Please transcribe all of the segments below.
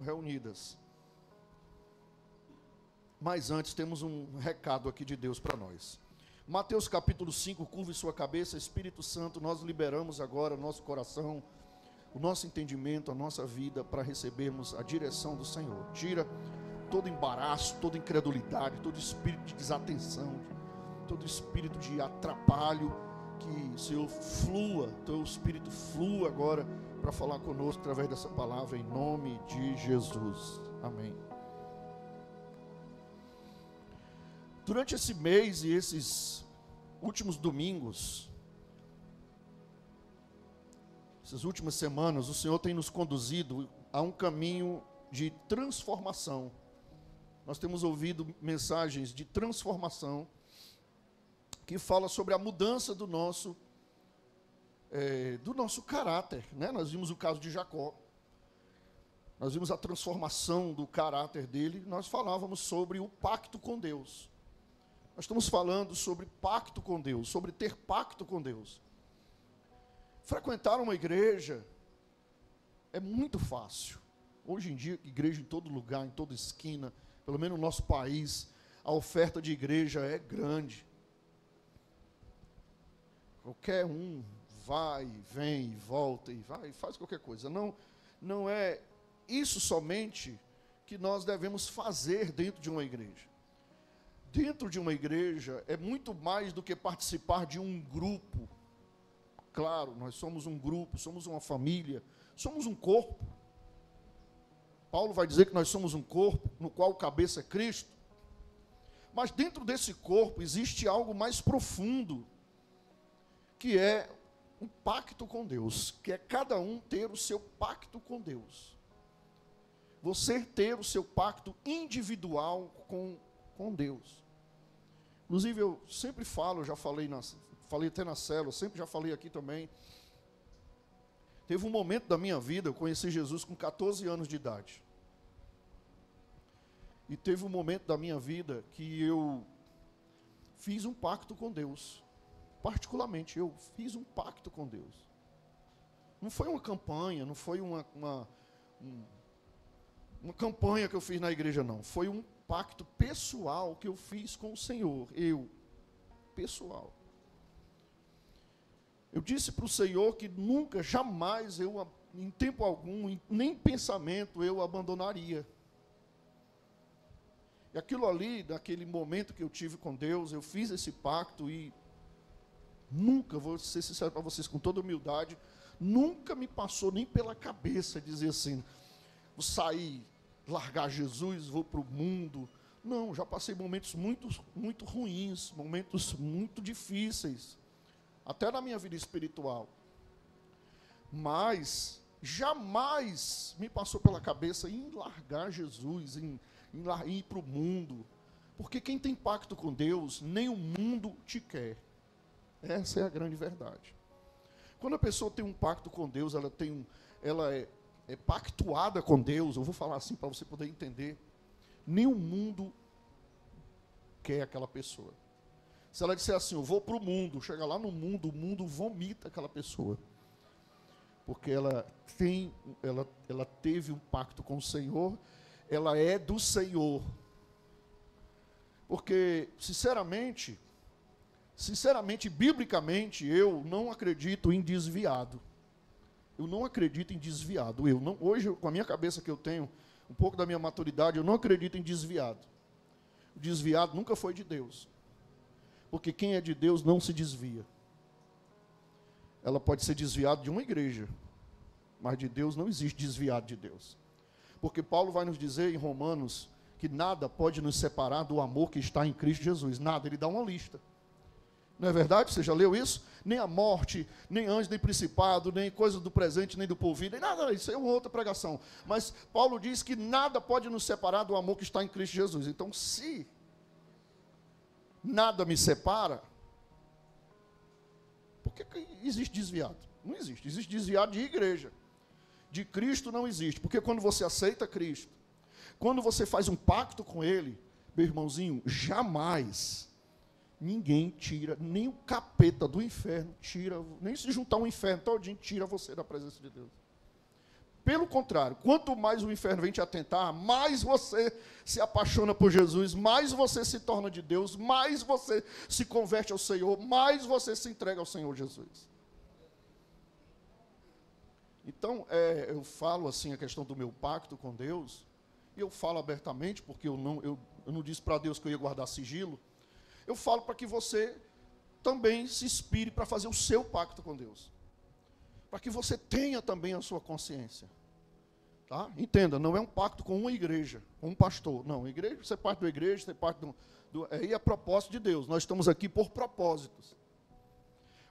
reunidas. Mas antes temos um recado aqui de Deus para nós. Mateus capítulo 5, curve sua cabeça, Espírito Santo, nós liberamos agora o nosso coração, o nosso entendimento, a nossa vida para recebermos a direção do Senhor. Tira todo embaraço, toda incredulidade, todo espírito de desatenção, todo espírito de atrapalho, que o Senhor flua, teu espírito flua agora para falar conosco através dessa palavra, em nome de Jesus. Amém. Durante esse mês e esses últimos domingos, essas últimas semanas, o Senhor tem nos conduzido a um caminho de transformação. Nós temos ouvido mensagens de transformação que fala sobre a mudança do nosso caráter, né? Nós vimos o caso de Jacó, nós vimos a transformação do caráter dele. Nós falávamos sobre o pacto com Deus. Nós estamos falando sobre pacto com Deus, sobre ter pacto com Deus. Frequentar uma igreja é muito fácil. Hoje em dia, igreja em todo lugar, em toda esquina, pelo menos no nosso país, a oferta de igreja é grande. Qualquer um vai, vem, volta e vai, faz qualquer coisa. Não é isso somente que nós devemos fazer dentro de uma igreja. Dentro de uma igreja é muito mais do que participar de um grupo. Claro, nós somos um grupo, somos uma família, somos um corpo. Paulo vai dizer que nós somos um corpo, no qual o cabeça é Cristo. Mas dentro desse corpo existe algo mais profundo, que é um pacto com Deus, que é cada um ter o seu pacto com Deus. Você ter o seu pacto individual com Deus. Inclusive, eu sempre falo, já falei até na célula, sempre já falei aqui também. Teve um momento da minha vida, eu conheci Jesus com 14 anos de idade. E teve um momento da minha vida que eu fiz um pacto com Deus. Particularmente, eu fiz um pacto com Deus. Não foi uma campanha, não foi uma campanha que eu fiz na igreja, não. Foi um pacto pessoal que eu fiz com o Senhor. Pessoal. Eu disse para o Senhor que nunca, jamais, em tempo algum, nem pensamento, eu abandonaria. E aquilo ali, naquele momento que eu tive com Deus, eu fiz esse pacto e nunca, vou ser sincero para vocês com toda humildade, nunca me passou nem pela cabeça dizer assim, vou sair, largar Jesus, vou para o mundo. Não, já passei momentos muito, muito ruins, momentos muito difíceis, até na minha vida espiritual. Mas jamais me passou pela cabeça em largar Jesus, em ir para o mundo. Porque quem tem pacto com Deus, nem o mundo te quer. Essa é a grande verdade. Quando a pessoa tem um pacto com Deus, ela é pactuada com Deus, eu vou falar assim para você poder entender, nem o mundo quer aquela pessoa. Se ela disser assim, eu vou para o mundo, chega lá no mundo, o mundo vomita aquela pessoa. Porque ela teve um pacto com o Senhor, ela é do Senhor. Porque, sinceramente, biblicamente, eu não acredito em desviado. Eu não acredito em desviado. Hoje, com a minha cabeça que eu tenho, um pouco da minha maturidade, eu não acredito em desviado. O desviado nunca foi de Deus. Porque quem é de Deus não se desvia. Ela pode ser desviada de uma igreja, mas de Deus não existe desviado de Deus. Porque Paulo vai nos dizer em Romanos que nada pode nos separar do amor que está em Cristo Jesus. Nada, ele dá uma lista. Não é verdade? Você já leu isso? Nem a morte, nem anjo, nem principado, nem coisa do presente, nem do porvir, nem nada. Isso é uma outra pregação. Mas Paulo diz que nada pode nos separar do amor que está em Cristo Jesus. Então, se nada me separa, por que existe desviado? Não existe. Existe desviado de igreja. De Cristo não existe. Porque quando você aceita Cristo, quando você faz um pacto com Ele, meu irmãozinho, jamais ninguém tira, nem o capeta do inferno tira, nem se juntar um inferno todinho, tira você da presença de Deus. Pelo contrário, quanto mais o inferno vem te atentar, mais você se apaixona por Jesus, mais você se torna de Deus, mais você se converte ao Senhor, mais você se entrega ao Senhor Jesus. Então, eu falo assim a questão do meu pacto com Deus, e eu falo abertamente, porque eu não disse para Deus que eu ia guardar sigilo, eu falo para que você também se inspire para fazer o seu pacto com Deus. Para que você tenha também a sua consciência. Tá? Entenda, não é um pacto com uma igreja, com um pastor. Não, igreja, você é parte da igreja, você é parte aí é propósito de Deus. Nós estamos aqui por propósitos.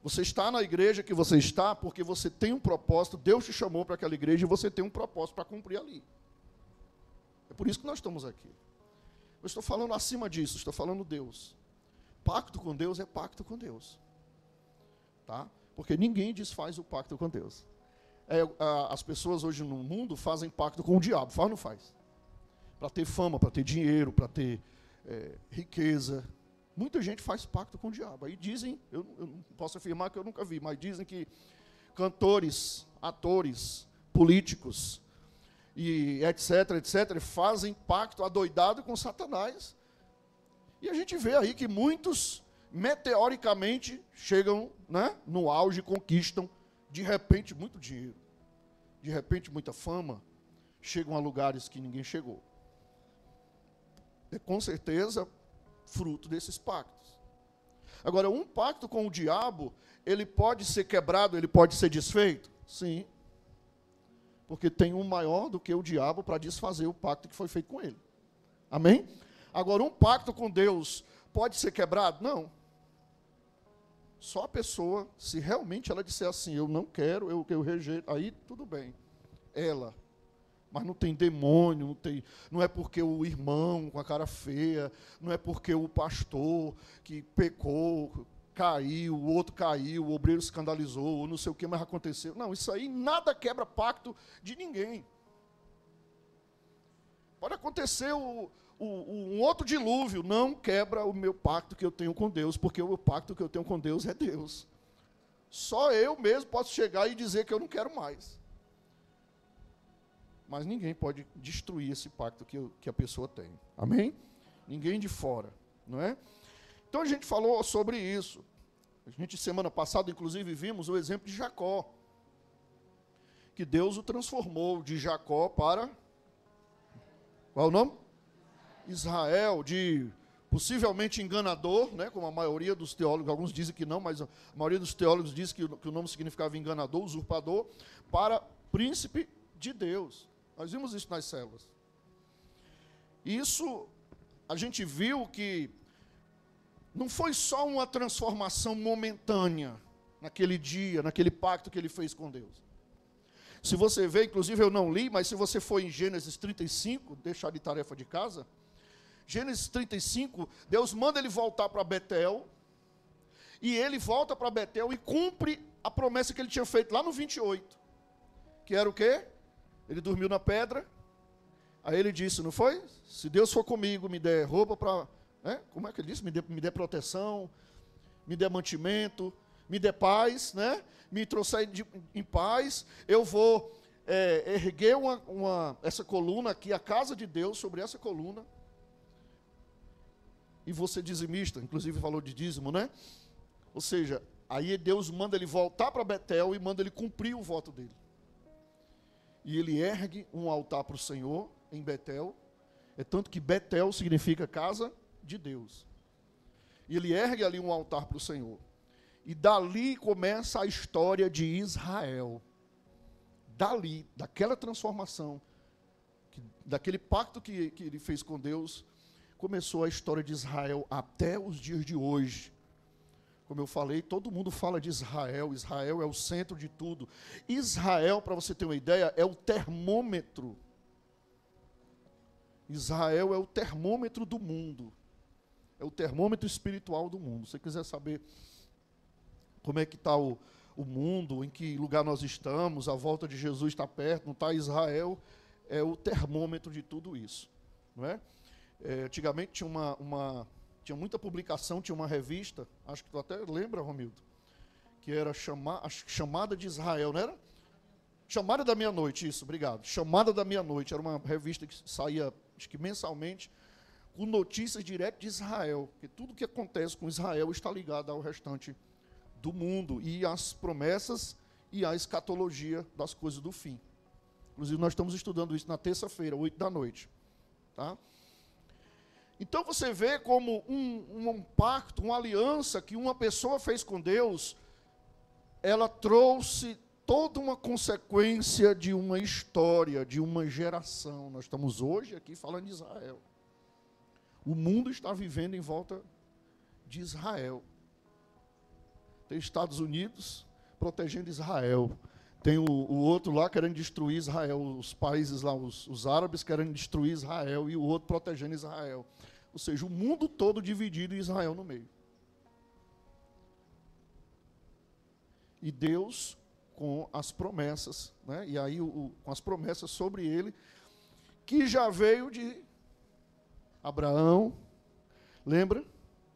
Você está na igreja que você está porque você tem um propósito, Deus te chamou para aquela igreja e você tem um propósito para cumprir ali. É por isso que nós estamos aqui. Eu estou falando acima disso, estou falando Deus. Pacto com Deus é pacto com Deus. Tá? Porque ninguém desfaz o pacto com Deus. As pessoas hoje no mundo fazem pacto com o diabo, faz ou não faz? Para ter fama, para ter dinheiro, para ter riqueza. Muita gente faz pacto com o diabo. Aí dizem, eu não posso afirmar que eu nunca vi, mas dizem que cantores, atores, políticos, e etc, fazem pacto adoidado com Satanás. E a gente vê aí que muitos, meteoricamente, chegam, né, no auge, conquistam, de repente, muito dinheiro. De repente, muita fama. Chegam a lugares que ninguém chegou. É com certeza fruto desses pactos. Agora, um pacto com o diabo, ele pode ser quebrado, ele pode ser desfeito? Sim. Porque tem um maior do que o diabo para desfazer o pacto que foi feito com ele. Amém? Agora, um pacto com Deus pode ser quebrado? Não. Só a pessoa, se realmente ela disser assim, eu não quero, eu rejeito, aí tudo bem. Ela. Mas não tem demônio, não é porque o irmão com a cara feia, não é porque o pastor que pecou, caiu, o outro caiu, o obreiro escandalizou, não sei o que mais aconteceu. Não, isso aí nada quebra pacto de ninguém. Pode acontecer um outro dilúvio, não quebra o meu pacto que eu tenho com Deus, porque o pacto que eu tenho com Deus é Deus. Só eu mesmo posso chegar e dizer que eu não quero mais. Mas ninguém pode destruir esse pacto que a pessoa tem. Amém? Ninguém de fora, não é? Então a gente falou sobre isso. A gente, semana passada, inclusive, vimos o exemplo de Jacó. Que Deus o transformou de Jacó para... Qual é o nome? Israel, de possivelmente enganador, né, como a maioria dos teólogos, alguns dizem que não, mas a maioria dos teólogos diz que o nome significava enganador, usurpador, para príncipe de Deus. Nós vimos isso nas células. Isso, a gente viu que não foi só uma transformação momentânea, naquele dia, naquele pacto que ele fez com Deus. Se você vê, inclusive eu não li, mas se você for em Gênesis 35, deixar de tarefa de casa, Gênesis 35, Deus manda ele voltar para Betel, e ele volta para Betel e cumpre a promessa que ele tinha feito lá no 28, que era o quê? Ele dormiu na pedra, aí ele disse, não foi? Se Deus for comigo, me der roupa para... Né? Como é que ele disse? Me dê proteção, me dê mantimento, me dê paz, né? Me trouxer em paz, eu vou erguer essa coluna aqui, a casa de Deus, sobre essa coluna, e vou ser dizimista, inclusive falou de dízimo, né? Ou seja, aí Deus manda ele voltar para Betel e manda ele cumprir o voto dele. E ele ergue um altar para o Senhor em Betel, é tanto que Betel significa casa de Deus. E ele ergue ali um altar para o Senhor. E dali começa a história de Israel. Dali, daquela transformação, daquele pacto que ele fez com Deus, começou a história de Israel até os dias de hoje. Como eu falei, todo mundo fala de Israel. Israel é o centro de tudo. Israel, para você ter uma ideia, é o termômetro. Israel é o termômetro do mundo. É o termômetro espiritual do mundo. Se você quiser saber como é que está o mundo, em que lugar nós estamos, a volta de Jesus está perto, não está? Israel é o termômetro de tudo isso. Não é? Antigamente tinha muita publicação, tinha uma revista, acho que tu até lembra, Romildo, que era chamada de Israel, não era? Chamada da Meia-Noite, isso, obrigado. Chamada da Meia-Noite, era uma revista que saía, acho que mensalmente, com notícias direto de Israel, porque tudo que acontece com Israel está ligado ao restante do mundo, e às promessas e à escatologia das coisas do fim. Inclusive, nós estamos estudando isso na terça-feira, 8 da noite. Tá? Então, você vê como um pacto, uma aliança que uma pessoa fez com Deus, ela trouxe toda uma consequência de uma história, de uma geração. Nós estamos hoje aqui falando de Israel. O mundo está vivendo em volta de Israel. Tem Estados Unidos protegendo Israel. Tem o outro lá querendo destruir Israel. Os países lá, os árabes querendo destruir Israel e o outro protegendo Israel. Ou seja, o mundo todo dividido e Israel no meio. E Deus com as promessas, né? E aí com as promessas sobre ele, que já veio de Abraão, lembra?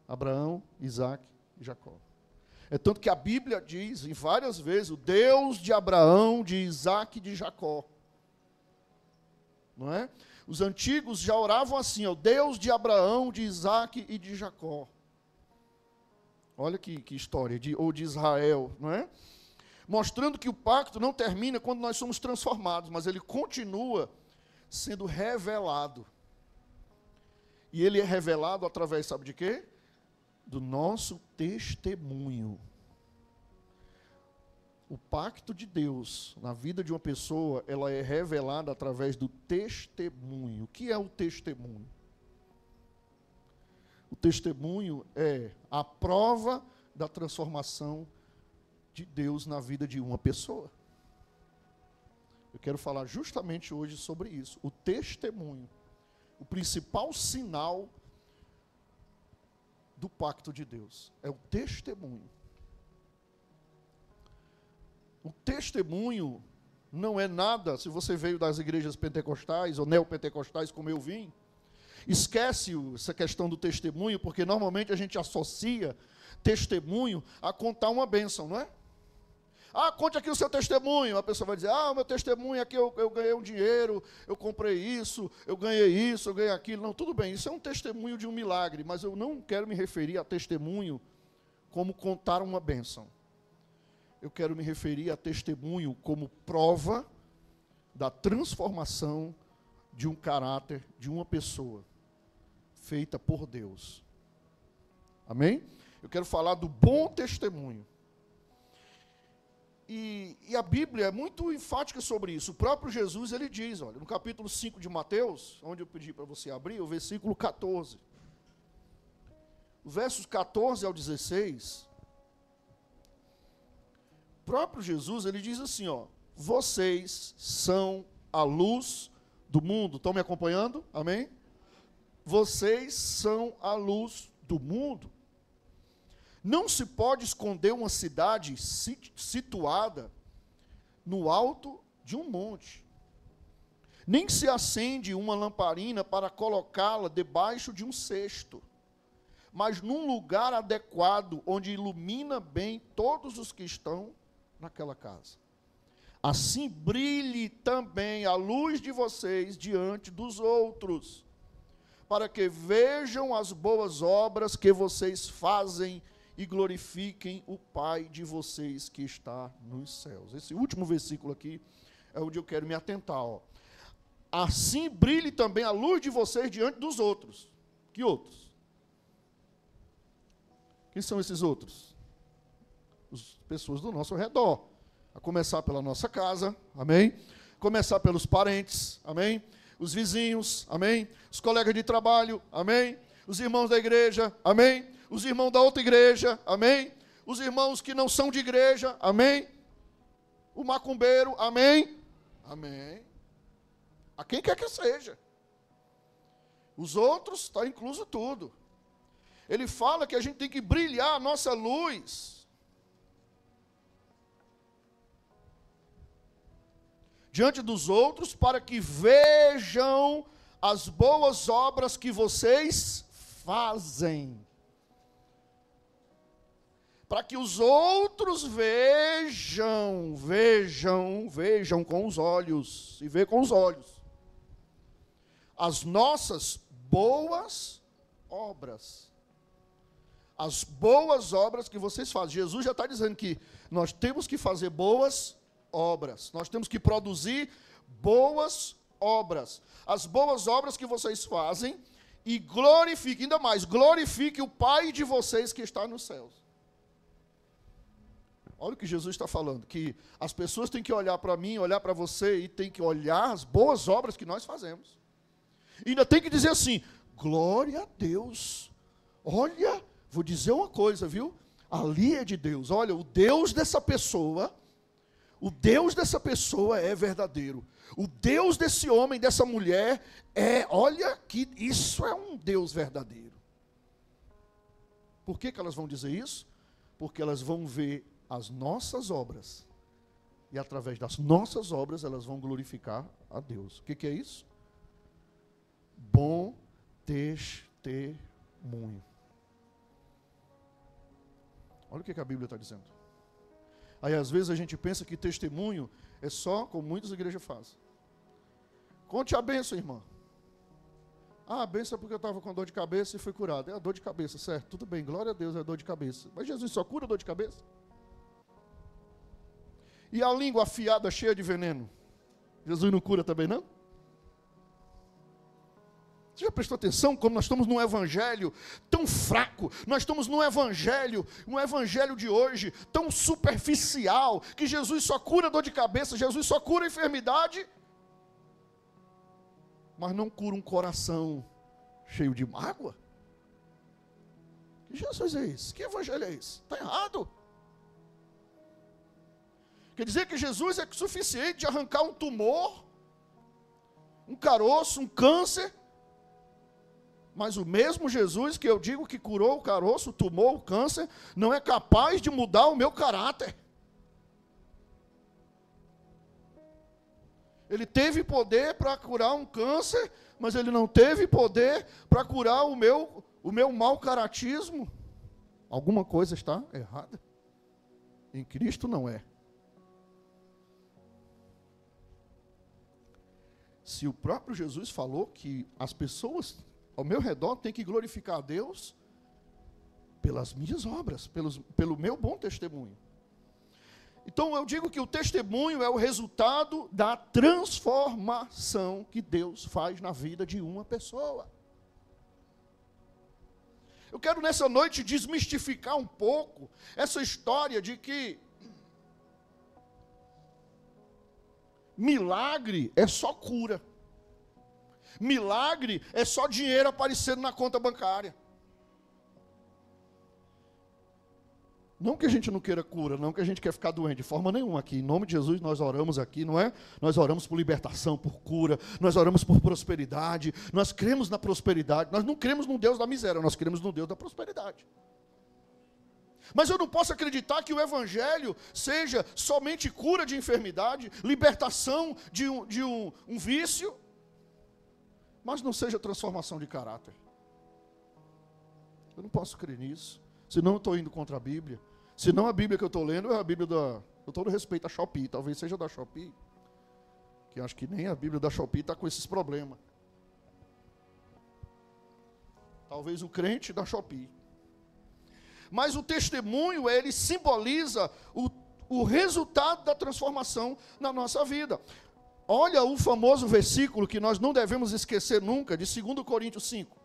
Abraão, Isaac e Jacó. É tanto que a Bíblia diz, em várias vezes, o Deus de Abraão, de Isaac e de Jacó. Não é? Os antigos já oravam assim, o Deus de Abraão, de Isaac e de Jacó. Olha que história, ou de Israel, não é? Mostrando que o pacto não termina quando nós somos transformados, mas ele continua sendo revelado. E ele é revelado através, sabe de quê? Do nosso testemunho. O pacto de Deus na vida de uma pessoa, ela é revelada através do testemunho. O que é o testemunho? O testemunho é a prova da transformação de Deus na vida de uma pessoa. Eu quero falar justamente hoje sobre isso. O testemunho. O principal sinal do pacto de Deus é o testemunho. O testemunho não é nada, se você veio das igrejas pentecostais ou neopentecostais, como eu vim, esquece essa questão do testemunho, porque normalmente a gente associa testemunho a contar uma bênção, não é? Ah, conte aqui o seu testemunho. A pessoa vai dizer, o meu testemunho é que eu ganhei um dinheiro, eu comprei isso, eu ganhei aquilo. Não, tudo bem, isso é um testemunho de um milagre, mas eu não quero me referir a testemunho como contar uma bênção. Eu quero me referir a testemunho como prova da transformação de um caráter de uma pessoa, feita por Deus. Amém? Eu quero falar do bom testemunho. E a Bíblia é muito enfática sobre isso. O próprio Jesus, ele diz, olha, no capítulo 5 de Mateus, onde eu pedi para você abrir, o versículo 14. Os versos 14 ao 16, o próprio Jesus, ele diz assim, vocês são a luz do mundo. Estão me acompanhando? Amém? Vocês são a luz do mundo. Não se pode esconder uma cidade situada no alto de um monte. Nem se acende uma lamparina para colocá-la debaixo de um cesto, mas num lugar adequado, onde ilumina bem todos os que estão naquela casa. Assim brilhe também a luz de vocês diante dos outros, para que vejam as boas obras que vocês fazem e glorifiquem o Pai de vocês que está nos céus. Esse último versículo aqui é onde eu quero me atentar. Assim brilhe também a luz de vocês diante dos outros. Que outros? Quem são esses outros? As pessoas do nosso redor. A começar pela nossa casa, amém? Começar pelos parentes, amém? Os vizinhos, amém? Os colegas de trabalho, amém? Os irmãos da igreja, amém? Os irmãos da outra igreja, amém? Os irmãos que não são de igreja, amém? O macumbeiro, amém? Amém. A quem quer que seja. Os outros, está incluso tudo. Ele fala que a gente tem que brilhar a nossa luz diante dos outros, para que vejam as boas obras que vocês fazem. para que os outros vejam com os olhos, e vê com os olhos, as nossas boas obras. As boas obras que vocês fazem. Jesus já está dizendo que nós temos que fazer boas obras, nós temos que produzir boas obras. As boas obras que vocês fazem, e glorifique, ainda mais, glorifique o Pai de vocês que está nos céus. Olha o que Jesus está falando, que as pessoas têm que olhar para mim, olhar para você, e têm que olhar as boas obras que nós fazemos. E ainda tem que dizer assim, glória a Deus. Olha, vou dizer uma coisa, viu? Ali é de Deus. Olha, o Deus dessa pessoa é verdadeiro. O Deus desse homem, dessa mulher, olha que isso é um Deus verdadeiro. Por que elas vão dizer isso? Porque elas vão ver as nossas obras. E através das nossas obras, elas vão glorificar a Deus. O que é isso? Bom testemunho. Olha o que a Bíblia está dizendo. Aí, às vezes, a gente pensa que testemunho é só como muitas igrejas fazem. Conte a bênção, irmã. Ah, a bênção é porque eu estava com dor de cabeça e fui curado. É a dor de cabeça, certo? Tudo bem, glória a Deus, é dor de cabeça. Mas Jesus só cura dor de cabeça? E a língua afiada, cheia de veneno? Jesus não cura também, não? Você já prestou atenção como nós estamos num evangelho tão fraco? Nós estamos num evangelho de hoje, tão superficial, que Jesus só cura dor de cabeça, Jesus só cura enfermidade, mas não cura um coração cheio de mágoa? Que Jesus é esse? Que evangelho é esse? Está errado. Quer dizer que Jesus é suficiente de arrancar um tumor, um caroço, um câncer, mas o mesmo Jesus que eu digo que curou o caroço, o tumor, o câncer, não é capaz de mudar o meu caráter. Ele teve poder para curar um câncer, mas ele não teve poder para curar o meu mau caratismo. Alguma coisa está errada. Em Cristo não é. Se o próprio Jesus falou que as pessoas ao meu redor têm que glorificar a Deus pelas minhas obras, pelo meu bom testemunho. Então eu digo que o testemunho é o resultado da transformação que Deus faz na vida de uma pessoa. Eu quero nessa noite desmistificar um pouco essa história de que milagre é só cura. Milagre é só dinheiro aparecendo na conta bancária. Não que a gente não queira cura, não que a gente quer ficar doente, de forma nenhuma aqui. Em nome de Jesus nós oramos aqui, não é? Nós oramos por libertação, por cura, nós oramos por prosperidade, nós cremos na prosperidade. Nós não cremos num Deus da miséria, nós cremos num Deus da prosperidade. Mas eu não posso acreditar que o evangelho seja somente cura de enfermidade, libertação de um vício, mas não seja transformação de caráter. Eu não posso crer nisso, senão eu estou indo contra a Bíblia. Senão a Bíblia que eu estou lendo é a Bíblia eu estou no respeito à Shopee, talvez seja da Shopee, que acho que nem a Bíblia da Shopee está com esses problemas. Talvez o crente da Shopee. Mas o testemunho, ele simboliza o resultado da transformação na nossa vida. Olha o famoso versículo que nós não devemos esquecer nunca, de 2 Coríntios 5.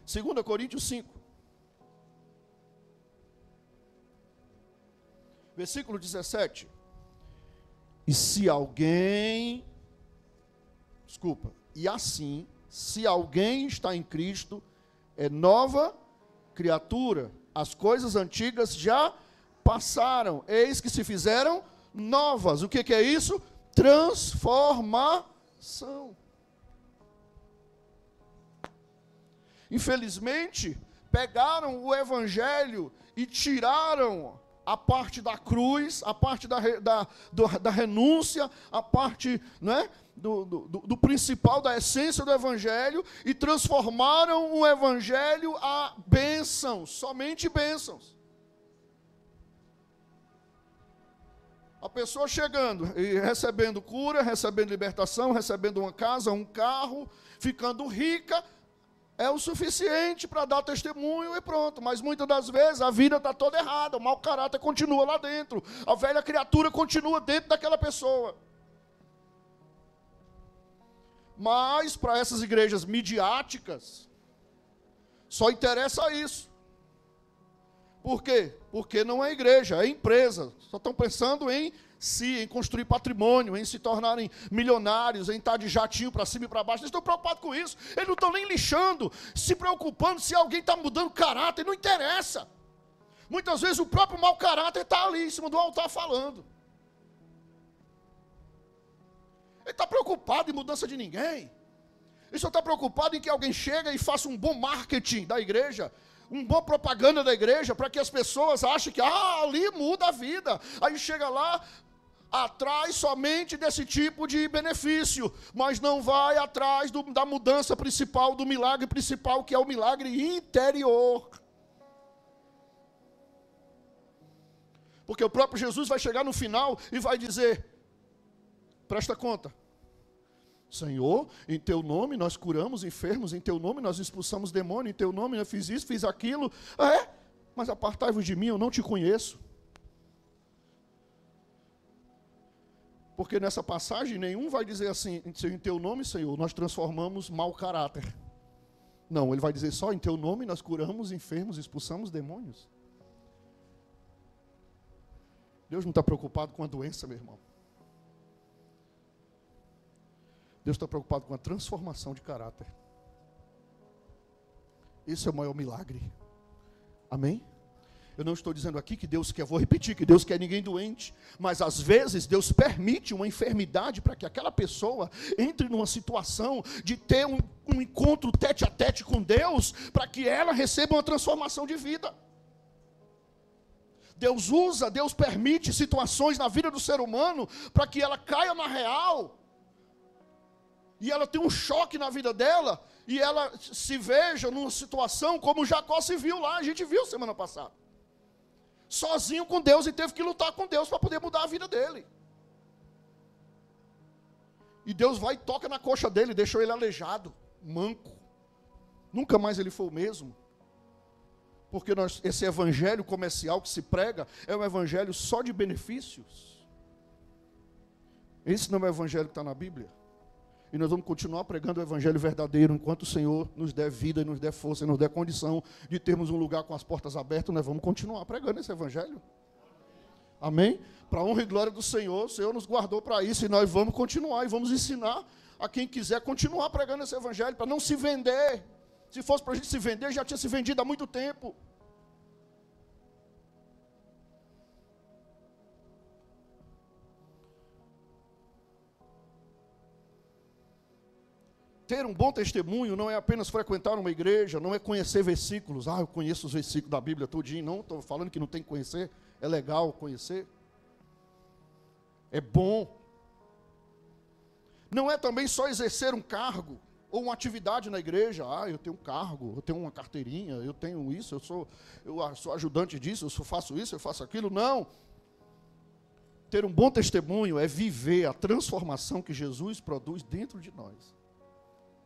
Segunda Coríntios 5. Versículo 17. E assim, se alguém está em Cristo, é nova criatura. As coisas antigas já passaram, eis que se fizeram novas. O que é isso? Transformação. Infelizmente, pegaram o evangelho e tiraram a parte da cruz, a parte da renúncia, a parte, né, do principal, da essência do evangelho, e transformaram o evangelho a bênçãos, somente bênçãos. A pessoa chegando e recebendo cura, recebendo libertação, recebendo uma casa, um carro, ficando rica, é o suficiente para dar testemunho e pronto. Mas muitas das vezes a vida está toda errada, o mau caráter continua lá dentro, a velha criatura continua dentro daquela pessoa. Mas para essas igrejas midiáticas, só interessa isso. Por quê? Porque não é igreja, é empresa. Só estão pensando em si, em construir patrimônio, em se tornarem milionários, em estar de jatinho para cima e para baixo. Eles estão preocupados com isso. Eles não estão nem lixando, se preocupando se alguém está mudando caráter. Não interessa. Muitas vezes o próprio mau caráter está ali em cima do altar falando. Ele está preocupado em mudança de ninguém. Ele só está preocupado em que alguém chegue e faça um bom marketing da igreja, uma boa propaganda da igreja, para que as pessoas achem que ali muda a vida. Aí chega lá, atrás somente desse tipo de benefício, mas não vai atrás da mudança principal, do milagre principal, que é o milagre interior. Porque o próprio Jesus vai chegar no final e vai dizer, presta conta, Senhor, em teu nome nós curamos enfermos, em teu nome nós expulsamos demônio, em teu nome eu fiz isso, fiz aquilo. Mas apartai-vos de mim, eu não te conheço. Porque nessa passagem nenhum vai dizer assim, em teu nome, Senhor, nós transformamos mau caráter. Não, ele vai dizer só, em teu nome nós curamos enfermos, expulsamos demônios. Deus não está preocupado com a doença, meu irmão. Deus está preocupado com a transformação de caráter. Esse é o maior milagre. Amém? Eu não estou dizendo aqui que Deus quer, vou repetir, que Deus quer ninguém doente, mas às vezes Deus permite uma enfermidade para que aquela pessoa entre numa situação de ter um encontro tete a tete com Deus, para que ela receba uma transformação de vida. Deus permite situações na vida do ser humano para que ela caia na real, e ela tem um choque na vida dela, e ela se veja numa situação como Jacó se viu lá, a gente viu semana passada. Sozinho com Deus, e teve que lutar com Deus para poder mudar a vida dele. E Deus vai e toca na coxa dele, deixou ele aleijado, manco. Nunca mais ele foi o mesmo. Porque esse evangelho comercial que se prega é um evangelho só de benefícios. Esse não é o evangelho que está na Bíblia. E nós vamos continuar pregando o evangelho verdadeiro, enquanto o Senhor nos der vida, nos der força, e nos der condição de termos um lugar com as portas abertas, nós vamos continuar pregando esse evangelho. Amém? Para a honra e glória do Senhor, o Senhor nos guardou para isso, e nós vamos continuar, e vamos ensinar a quem quiser continuar pregando esse evangelho, para não se vender. Se fosse para a gente se vender, já tinha se vendido há muito tempo. Ter um bom testemunho não é apenas frequentar uma igreja, não é conhecer versículos. Eu conheço os versículos da Bíblia todinho. Não, estou falando que não tem que conhecer. É legal conhecer. É bom. Não é também só exercer um cargo ou uma atividade na igreja. Eu tenho um cargo, eu tenho uma carteirinha, eu tenho isso, eu sou ajudante disso, eu faço isso, eu faço aquilo. Não. Ter um bom testemunho é viver a transformação que Jesus produz dentro de nós.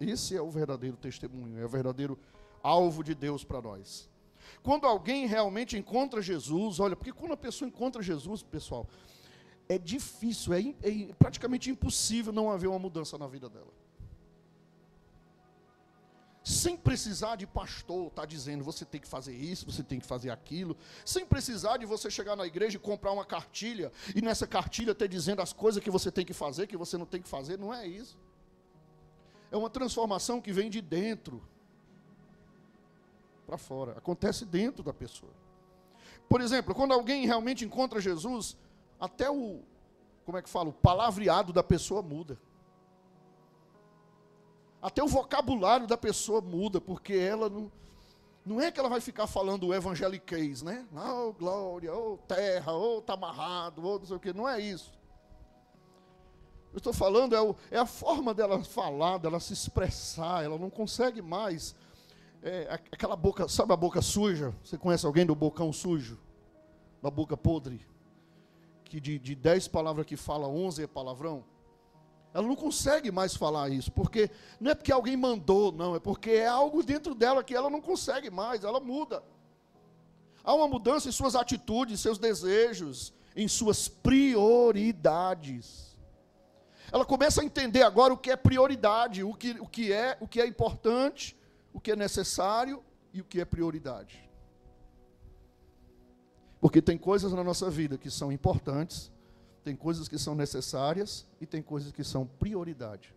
Esse é o verdadeiro testemunho, é o verdadeiro alvo de Deus para nós. Quando alguém realmente encontra Jesus, olha, porque quando a pessoa encontra Jesus, pessoal, é difícil, é praticamente impossível não haver uma mudança na vida dela. Sem precisar de pastor estar dizendo, você tem que fazer isso, você tem que fazer aquilo. Sem precisar de você chegar na igreja e comprar uma cartilha, e nessa cartilha ter dizendo as coisas que você tem que fazer, que você não tem que fazer, não é isso. É uma transformação que vem de dentro para fora. Acontece dentro da pessoa. Por exemplo, quando alguém realmente encontra Jesus, até o palavreado da pessoa muda. Até o vocabulário da pessoa muda, porque ela não... Não é que ela vai ficar falando o evangeliquez, né? Oh, glória, oh, terra, oh, tá amarrado, oh, não sei o quê. Não é isso. Eu estou falando, é a forma dela falar, dela se expressar. Ela não consegue mais. Aquela boca, sabe a boca suja? Você conhece alguém do bocão sujo? Da boca podre? Que de 10 palavras que fala, 11 é palavrão? Ela não consegue mais falar isso, porque não é porque alguém mandou, não, é porque é algo dentro dela que ela não consegue mais, ela muda. Há uma mudança em suas atitudes, em seus desejos, em suas prioridades. Ela começa a entender agora o que é prioridade, o que é importante, o que é necessário e o que é prioridade. Porque tem coisas na nossa vida que são importantes, tem coisas que são necessárias e tem coisas que são prioridade.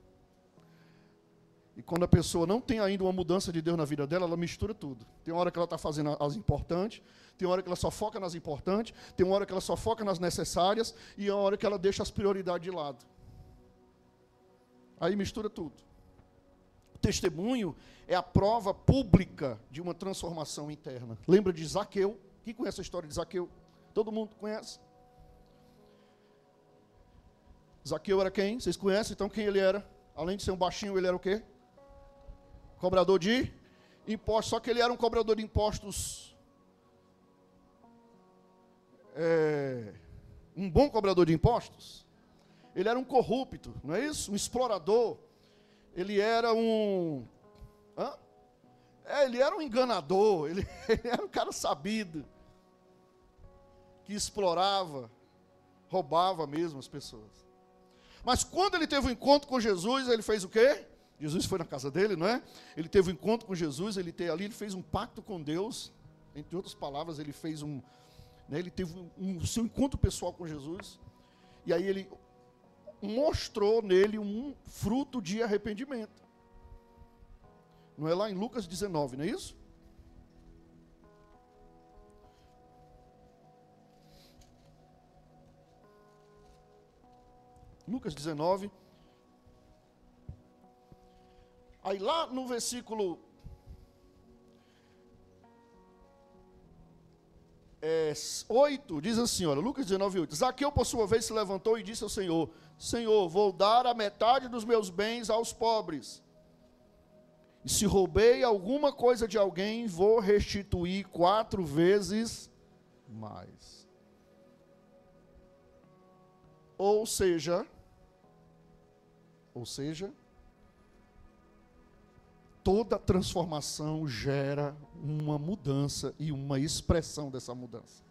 E quando a pessoa não tem ainda uma mudança de Deus na vida dela, ela mistura tudo. Tem uma hora que ela está fazendo as importantes, tem uma hora que ela só foca nas importantes, tem uma hora que ela só foca nas necessárias e uma hora que ela deixa as prioridades de lado. Aí mistura tudo. O testemunho é a prova pública de uma transformação interna. Lembra de Zaqueu? Quem conhece a história de Zaqueu? Todo mundo conhece? Zaqueu era quem? Vocês conhecem? Então quem ele era? Além de ser um baixinho, ele era o quê? Cobrador de impostos. Só que ele era um cobrador de impostos. Um bom cobrador de impostos. Ele era um corrupto, não é isso? Um explorador. Ele era um... ele era um enganador. Ele era um cara sabido. Que explorava, roubava mesmo as pessoas. Mas quando ele teve um encontro com Jesus, ele fez o quê? Jesus foi na casa dele, não é? Ele teve um encontro com Jesus, ele fez um pacto com Deus. Entre outras palavras, ele fez ele teve o seu encontro pessoal com Jesus. E aí ele mostrou nele um fruto de arrependimento. Não é lá em Lucas 19, não é isso? Lucas 19. Aí lá no versículo 8, diz assim, olha, Lucas 19, 8. Zaqueu, por sua vez, se levantou e disse ao Senhor: Senhor, vou dar a metade dos meus bens aos pobres. E se roubei alguma coisa de alguém, vou restituir 4 vezes mais. Ou seja, toda transformação gera uma mudança e uma expressão dessa mudança.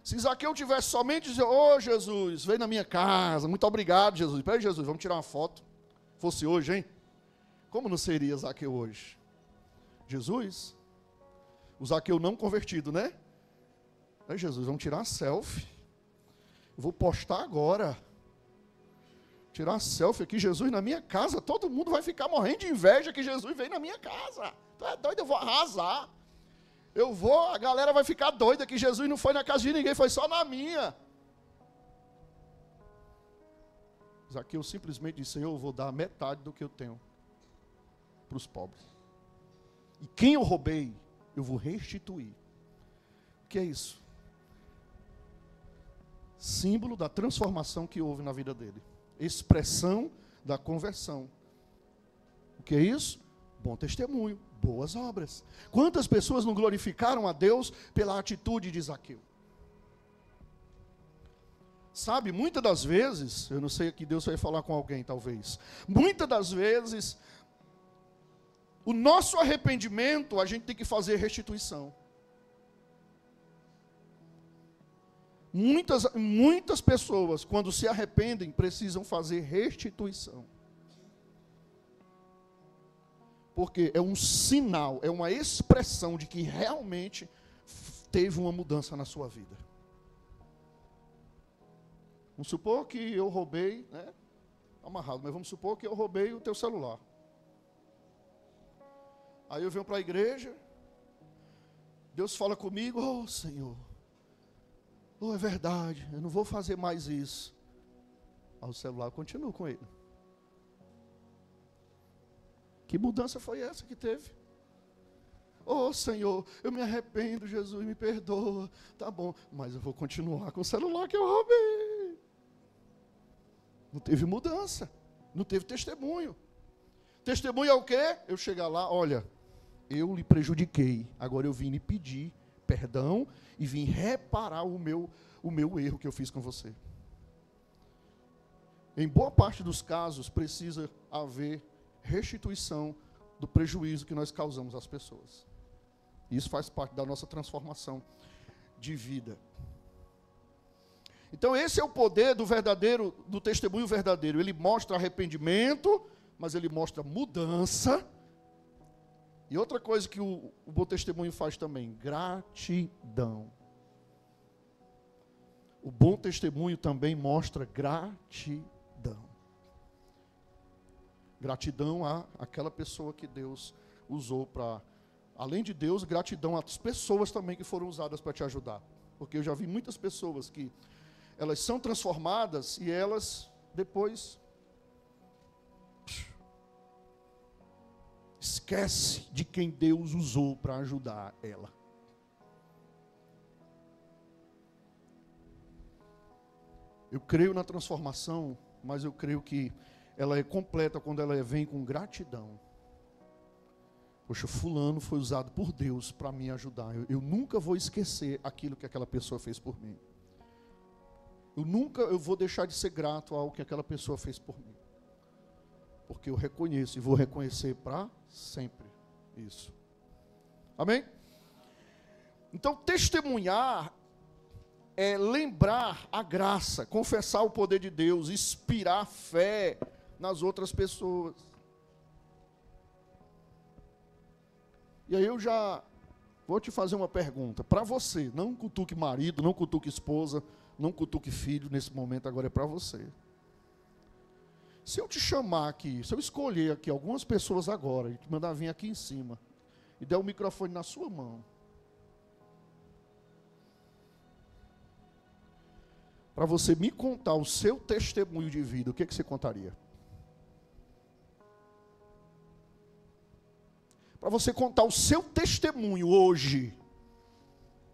Se Zaqueu tivesse somente dizer: ô Jesus, vem na minha casa, muito obrigado, Jesus. Peraí, Jesus, vamos tirar uma foto. Fosse hoje, hein? Como não seria Zaqueu hoje? Jesus, o Zaqueu não convertido, né? Aí Jesus, vamos tirar uma selfie. Eu vou postar agora. Tirar uma selfie aqui, Jesus na minha casa. Todo mundo vai ficar morrendo de inveja que Jesus veio na minha casa. Tu é doido, eu vou arrasar. A galera vai ficar doida que Jesus não foi na casa de ninguém, foi só na minha. Zaqueu simplesmente disse: Senhor, eu vou dar metade do que eu tenho para os pobres. E quem eu roubei, eu vou restituir. O que é isso? Símbolo da transformação que houve na vida dele. Expressão da conversão. O que é isso? Bom testemunho, boas obras. Quantas pessoas não glorificaram a Deus pela atitude de Zaqueu? Sabe, muitas das vezes, eu não sei que Deus vai falar com alguém talvez, muitas das vezes, o nosso arrependimento, a gente tem que fazer restituição. Muitas pessoas, quando se arrependem, precisam fazer restituição. Porque é um sinal, é uma expressão de que realmente teve uma mudança na sua vida. Vamos supor que eu roubei, né? Amarrado, mas vamos supor que eu roubei o teu celular. Aí eu venho para a igreja, Deus fala comigo: oh Senhor, é verdade, eu não vou fazer mais isso. Aí o celular eu continuo com ele. Que mudança foi essa que teve? Oh, Senhor, eu me arrependo, Jesus, me perdoa. Tá bom, mas eu vou continuar com o celular que eu roubei. Não teve mudança. Não teve testemunho. Testemunho é o quê? Eu chegar lá, olha, eu lhe prejudiquei. Agora eu vim lhe pedir perdão e vim reparar o meu erro que eu fiz com você. Em boa parte dos casos, precisa haver restituição do prejuízo que nós causamos às pessoas. Isso faz parte da nossa transformação de vida. Então esse é o poder do testemunho verdadeiro. Ele mostra arrependimento, mas ele mostra mudança. E outra coisa que o bom testemunho faz também, gratidão. O bom testemunho também mostra gratidão. Gratidão àquela pessoa que Deus usou para... Além de Deus, gratidão às pessoas também que foram usadas para te ajudar. Porque eu já vi muitas pessoas que elas são transformadas e elas depois esquece de quem Deus usou para ajudar ela. Eu creio na transformação, mas eu creio que ela é completa quando ela vem com gratidão. Poxa, fulano foi usado por Deus para me ajudar. Eu nunca vou esquecer aquilo que aquela pessoa fez por mim. Eu vou deixar de ser grato ao que aquela pessoa fez por mim. Porque eu reconheço e vou reconhecer para sempre isso. Amém? Então, testemunhar é lembrar a graça, confessar o poder de Deus, inspirar fé nas outras pessoas. E aí eu já vou te fazer uma pergunta. Para você, não cutuque marido, não cutuque esposa, não cutuque filho nesse momento, agora é para você. Se eu te chamar aqui, se eu escolher aqui algumas pessoas agora, e te mandar vir aqui em cima, e der o microfone na sua mão, para você me contar o seu testemunho de vida, o que você contaria? Para você contar o seu testemunho hoje,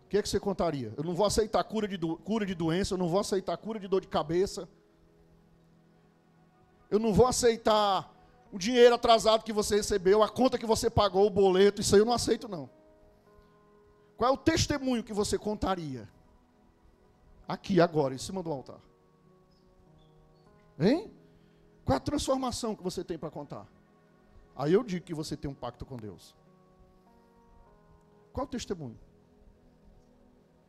o que você contaria? Eu não vou aceitar cura de doença, eu não vou aceitar cura de dor de cabeça, eu não vou aceitar o dinheiro atrasado que você recebeu, a conta que você pagou, o boleto, isso aí eu não aceito não. Qual é o testemunho que você contaria? Aqui, agora, em cima do altar. Hein? Qual é a transformação que você tem para contar? Aí eu digo que você tem um pacto com Deus. Qual é o testemunho?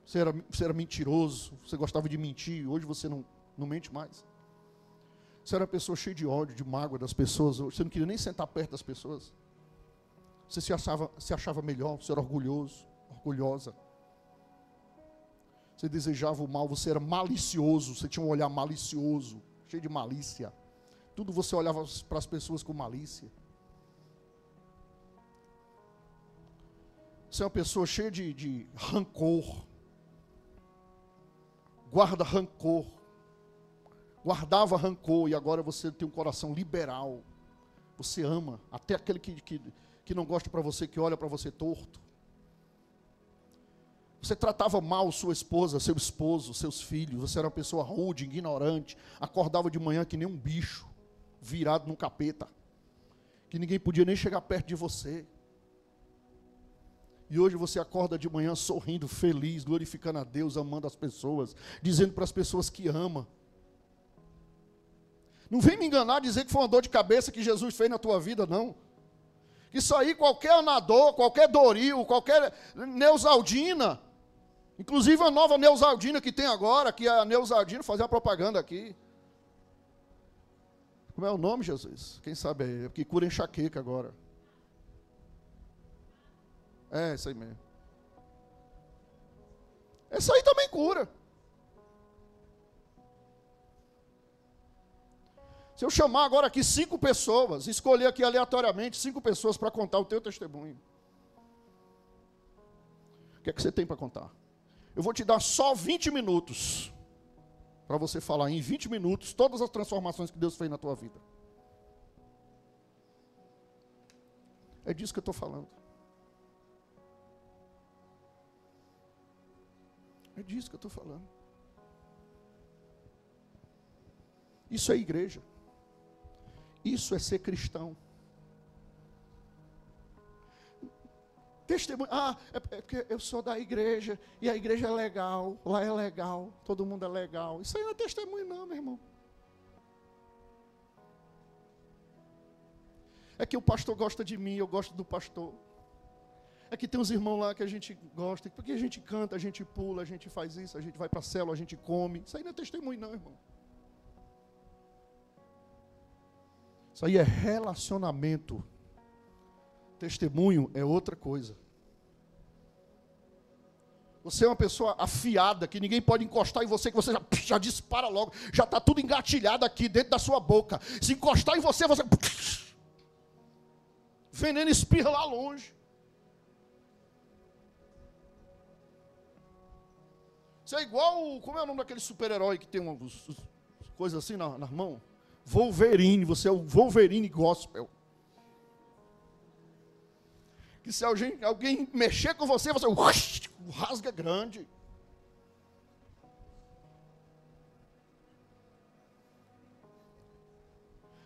Você era mentiroso, você gostava de mentir, hoje você não mente mais. Você era uma pessoa cheia de ódio, de mágoa das pessoas, você não queria nem sentar perto das pessoas. Você se achava melhor, você era orgulhoso, orgulhosa. Você desejava o mal, você era malicioso, você tinha um olhar malicioso, cheio de malícia. Tudo você olhava para as pessoas com malícia. Você é uma pessoa cheia de rancor. Guarda rancor. Guardava rancor e agora você tem um coração liberal. Você ama, até aquele que não gosta para você, que olha para você torto. Você tratava mal sua esposa, seu esposo, seus filhos. Você era uma pessoa rude, ignorante. Acordava de manhã que nem um bicho, virado num capeta. Que ninguém podia nem chegar perto de você. E hoje você acorda de manhã sorrindo, feliz, glorificando a Deus, amando as pessoas, dizendo para as pessoas que ama. Não vem me enganar, dizer que foi uma dor de cabeça que Jesus fez na tua vida, não. Isso aí, qualquer Anador, qualquer Doril, qualquer Neusaldina, inclusive a nova Neusaldina que tem agora, que a Neusaldina fazia uma propaganda aqui. Como é o nome, Jesus? Quem sabe aí? Que cura enxaqueca agora. É, isso aí mesmo. Essa aí também cura. Se eu chamar agora aqui 5 pessoas, escolher aqui aleatoriamente 5 pessoas para contar o teu testemunho. O que é que você tem para contar? Eu vou te dar só 20 minutos para você falar em 20 minutos todas as transformações que Deus fez na tua vida. É disso que eu estou falando. É disso que eu estou falando. Isso é igreja. Isso é ser cristão. Testemunho. É porque eu sou da igreja. E a igreja é legal. Lá é legal. Todo mundo é legal. Isso aí não é testemunho não, meu irmão. É que o pastor gosta de mim, eu gosto do pastor. É que tem uns irmãos lá que a gente gosta, porque a gente canta, a gente pula, a gente faz isso, a gente vai para a célula, a gente come. Isso aí não é testemunho não, irmão. Isso aí é relacionamento. Testemunho é outra coisa. Você é uma pessoa afiada, que ninguém pode encostar em você, que você já dispara logo, já está tudo engatilhado aqui dentro da sua boca. Se encostar em você, veneno espirra lá longe. Isso é igual, como é o nome daquele super-herói que tem umas coisas assim nas mãos? Wolverine, você é o Wolverine gospel. Que se alguém mexer com você, você rasga grande.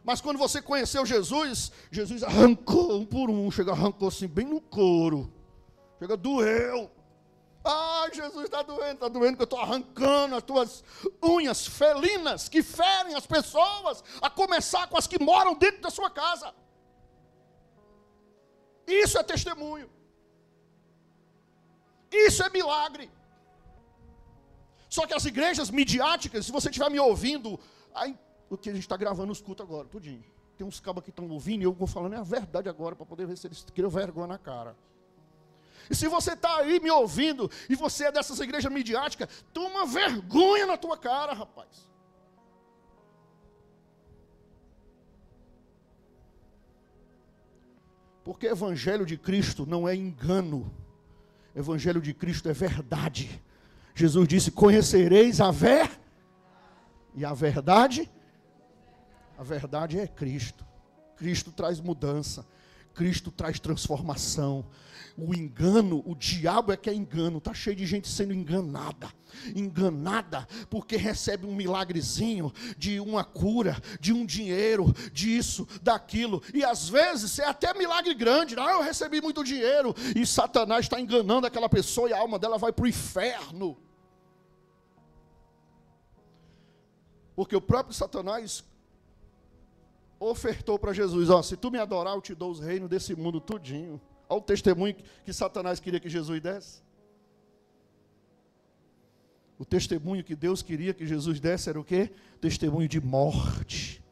Mas quando você conheceu Jesus, Jesus arrancou um por um, arrancou assim bem no couro. Doeu. Ai, Jesus, está doendo que eu estou arrancando as tuas unhas felinas que ferem as pessoas, a começar com as que moram dentro da sua casa. Isso é testemunho. Isso é milagre. Só que as igrejas midiáticas, se você estiver me ouvindo, aí, o que a gente está gravando os cultos agora, tudinho. Tem uns cabos que estão ouvindo e eu vou falando a verdade agora, para poder ver se eles criam vergonha na cara. E se você está aí me ouvindo, e você é dessas igrejas midiáticas, toma vergonha na tua cara, rapaz. Porque evangelho de Cristo não é engano. Evangelho de Cristo é verdade. Jesus disse, conhecereis a verdade. E a verdade é Cristo. Cristo traz mudança. Cristo traz transformação. O engano, o diabo é que é engano. Está cheio de gente sendo enganada. Enganada porque recebe um milagrezinho de uma cura, de um dinheiro, disso, daquilo. E às vezes é até milagre grande. Eu recebi muito dinheiro. E Satanás está enganando aquela pessoa e a alma dela vai para o inferno. Porque o próprio Satanás ofertou para Jesus, se tu me adorar, eu te dou os reinos desse mundo tudinho. Olha o testemunho que Satanás queria que Jesus desse. O testemunho que Deus queria que Jesus desse era o quê? Testemunho de morte,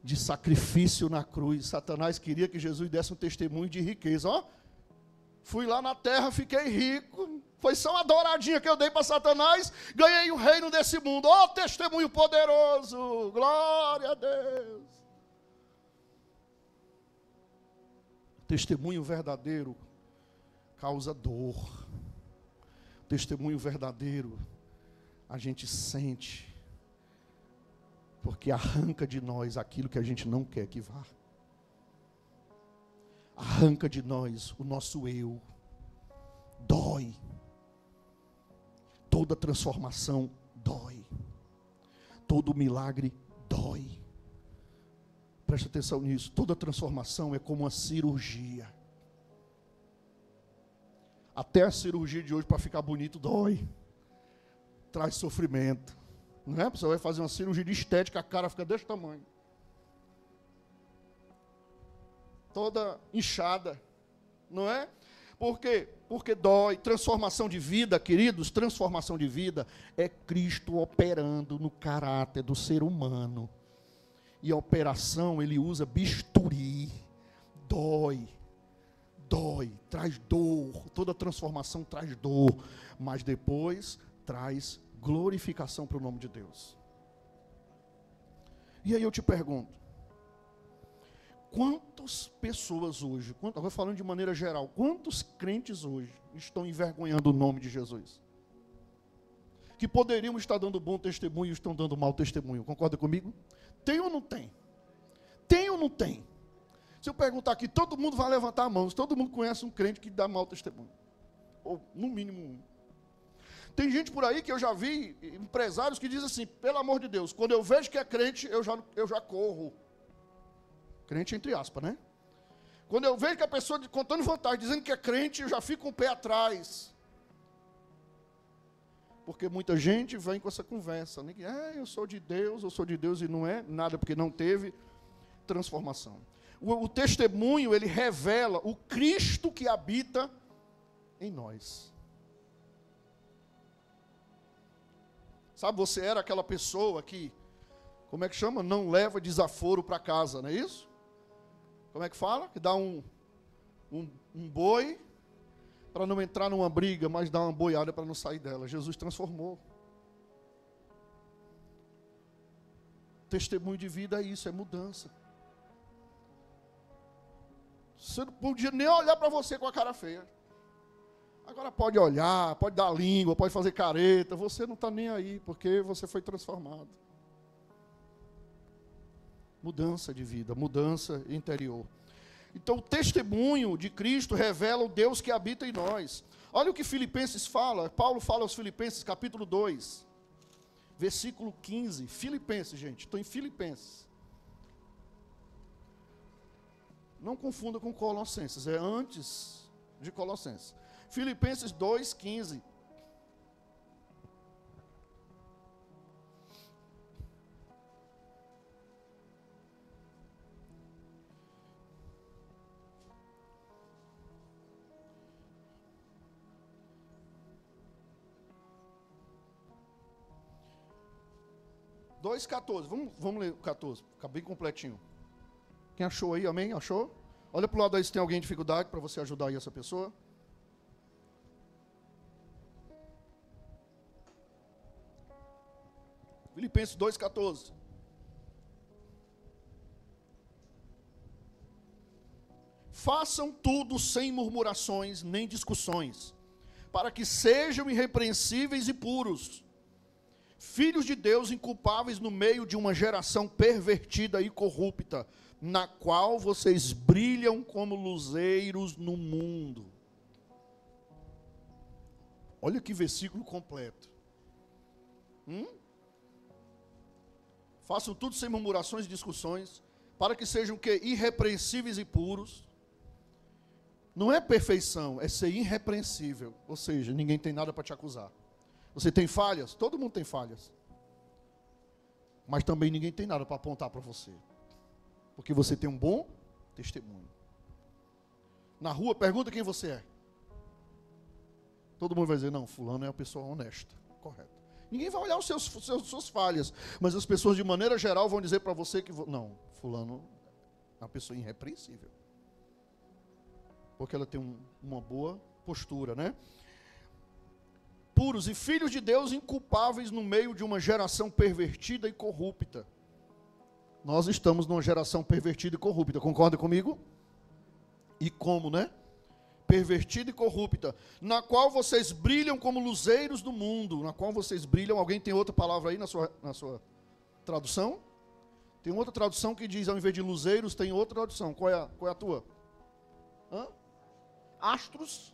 de sacrifício na cruz. Satanás queria que Jesus desse um testemunho de riqueza. Fui lá na terra, fiquei rico. Foi só uma douradinha que eu dei para Satanás, ganhei o reino desse mundo. Testemunho poderoso, glória a Deus. Testemunho verdadeiro causa dor. Testemunho verdadeiro a gente sente, porque arranca de nós aquilo que a gente não quer que vá. Arranca de nós o nosso eu. Dói. Toda transformação dói. Todo milagre dói. Preste atenção nisso. Toda transformação é como uma cirurgia. Até a cirurgia de hoje, para ficar bonito, dói. Traz sofrimento. Não é? Você vai fazer uma cirurgia de estética, a cara fica desse tamanho. Toda inchada. Não é? Por quê? Porque dói. Transformação de vida, queridos, transformação de vida é Cristo operando no caráter do ser humano. E a operação, ele usa bisturi. Dói. Dói, traz dor. Toda transformação traz dor. Mas depois traz glorificação para o nome de Deus. E aí eu te pergunto. Quantas pessoas hoje, agora falando de maneira geral, quantos crentes hoje estão envergonhando o nome de Jesus? Que poderiam estar dando bom testemunho e estão dando mau testemunho. Concorda comigo? Tem ou não tem? Tem ou não tem? Se eu perguntar aqui, todo mundo vai levantar a mão. Todo mundo conhece um crente que dá mau testemunho. Ou, no mínimo, um. Tem gente por aí que eu já vi, empresários que dizem assim, pelo amor de Deus, quando eu vejo que é crente, eu já corro. Crente entre aspas, né? Quando eu vejo que a pessoa contando vantagem, dizendo que é crente, eu já fico com o pé atrás. Porque muita gente vem com essa conversa, né? Eu sou de Deus, e não é nada, porque não teve transformação. O testemunho, ele revela o Cristo que habita em nós. Sabe, você era aquela pessoa que, como é que chama? Não leva desaforo para casa, não é isso? Como é que fala? Que dá um boi para não entrar numa briga, mas dá uma boiada para não sair dela. Jesus transformou. Testemunho de vida é isso, é mudança. Você não podia nem olhar para você com a cara feia. Agora pode olhar, pode dar língua, pode fazer careta. Você não está nem aí, porque você foi transformado. Mudança de vida, mudança interior. Então o testemunho de Cristo revela o Deus que habita em nós. Olha o que Filipenses fala. Paulo fala aos Filipenses, capítulo 2, versículo 15. Filipenses, gente, estou em Filipenses. Não confunda com Colossenses, é antes de Colossenses. Filipenses 2, 15. Dois, 14. Vamos ler o 14. Fica bem completinho. Quem achou aí, amém? Achou? Olha para o lado aí se tem alguém em dificuldade para você ajudar aí essa pessoa. Filipenses 2,14. Façam tudo sem murmurações nem discussões, para que sejam irrepreensíveis e puros, filhos de Deus inculpáveis no meio de uma geração pervertida e corrupta, na qual vocês brilham como luzeiros no mundo. Olha que versículo completo. Façam tudo sem murmurações e discussões, para que sejam que irrepreensíveis e puros. Não é perfeição, é ser irrepreensível. Ou seja, ninguém tem nada para te acusar. Você tem falhas? Todo mundo tem falhas. Mas também ninguém tem nada para apontar para você. Porque você tem um bom testemunho. Na rua, pergunta quem você é. Todo mundo vai dizer, não, fulano é uma pessoa honesta. Correto. Ninguém vai olhar suas falhas. Mas as pessoas, de maneira geral, vão dizer para você que... Não, fulano é uma pessoa irrepreensível. Porque ela tem uma boa postura, né? Puros e filhos de Deus inculpáveis no meio de uma geração pervertida e corrupta. Nós estamos numa geração pervertida e corrupta, concorda comigo? E como, né? Pervertida e corrupta, na qual vocês brilham como luzeiros do mundo, na qual vocês brilham. Alguém tem outra palavra aí na sua tradução? Tem outra tradução que diz, ao invés de luzeiros, tem outra tradução. Qual é a tua? Astros,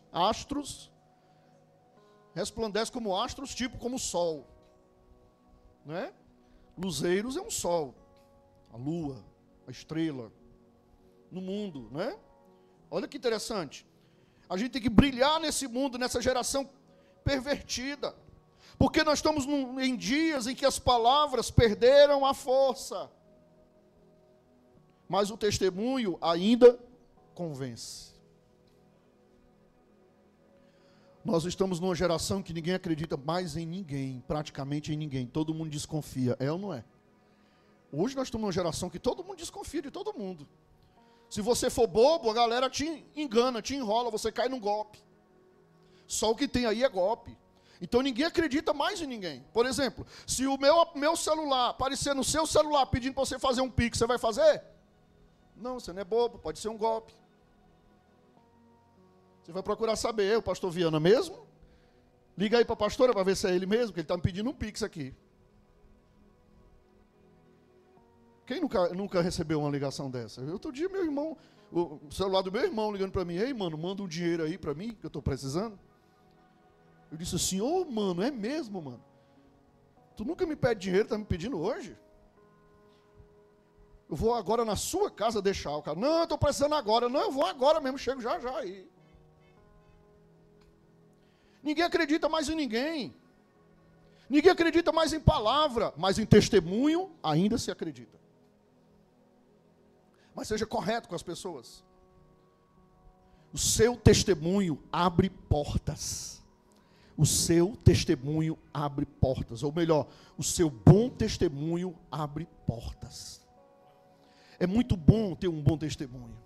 resplandece como astros, tipo como sol, não é? Luzeiros é um sol, a lua, a estrela, no mundo, não é? Olha que interessante, a gente tem que brilhar nesse mundo, nessa geração pervertida, porque nós estamos em dias em que as palavras perderam a força, mas o testemunho ainda convence. Nós estamos numa geração que ninguém acredita mais em ninguém, praticamente em ninguém. Todo mundo desconfia, é ou não é? Hoje nós estamos numa geração que todo mundo desconfia de todo mundo. Se você for bobo, a galera te engana, te enrola, você cai num golpe. Só o que tem aí é golpe. Então ninguém acredita mais em ninguém. Por exemplo, se o meu celular aparecer no seu celular pedindo para você fazer um pix, você vai fazer? Não, você não é bobo, pode ser um golpe. Você vai procurar saber, o pastor Viana mesmo? Liga aí para a pastora para ver se é ele mesmo, que ele está me pedindo um pix aqui. Quem nunca recebeu uma ligação dessa? Outro dia meu irmão, o celular do meu irmão ligando para mim, ei mano, manda um dinheiro aí para mim, que eu estou precisando. Eu disse assim, ô mano, é mesmo, mano? Tu nunca me pede dinheiro, tá me pedindo hoje? Eu vou agora na sua casa deixar o cara. Não, eu estou precisando agora. Não, eu vou agora mesmo, chego já aí. Ninguém acredita mais em ninguém. Ninguém acredita mais em palavra, mas em testemunho ainda se acredita. Mas seja correto com as pessoas. O seu testemunho abre portas. O seu testemunho abre portas. Ou melhor, o seu bom testemunho abre portas. É muito bom ter um bom testemunho.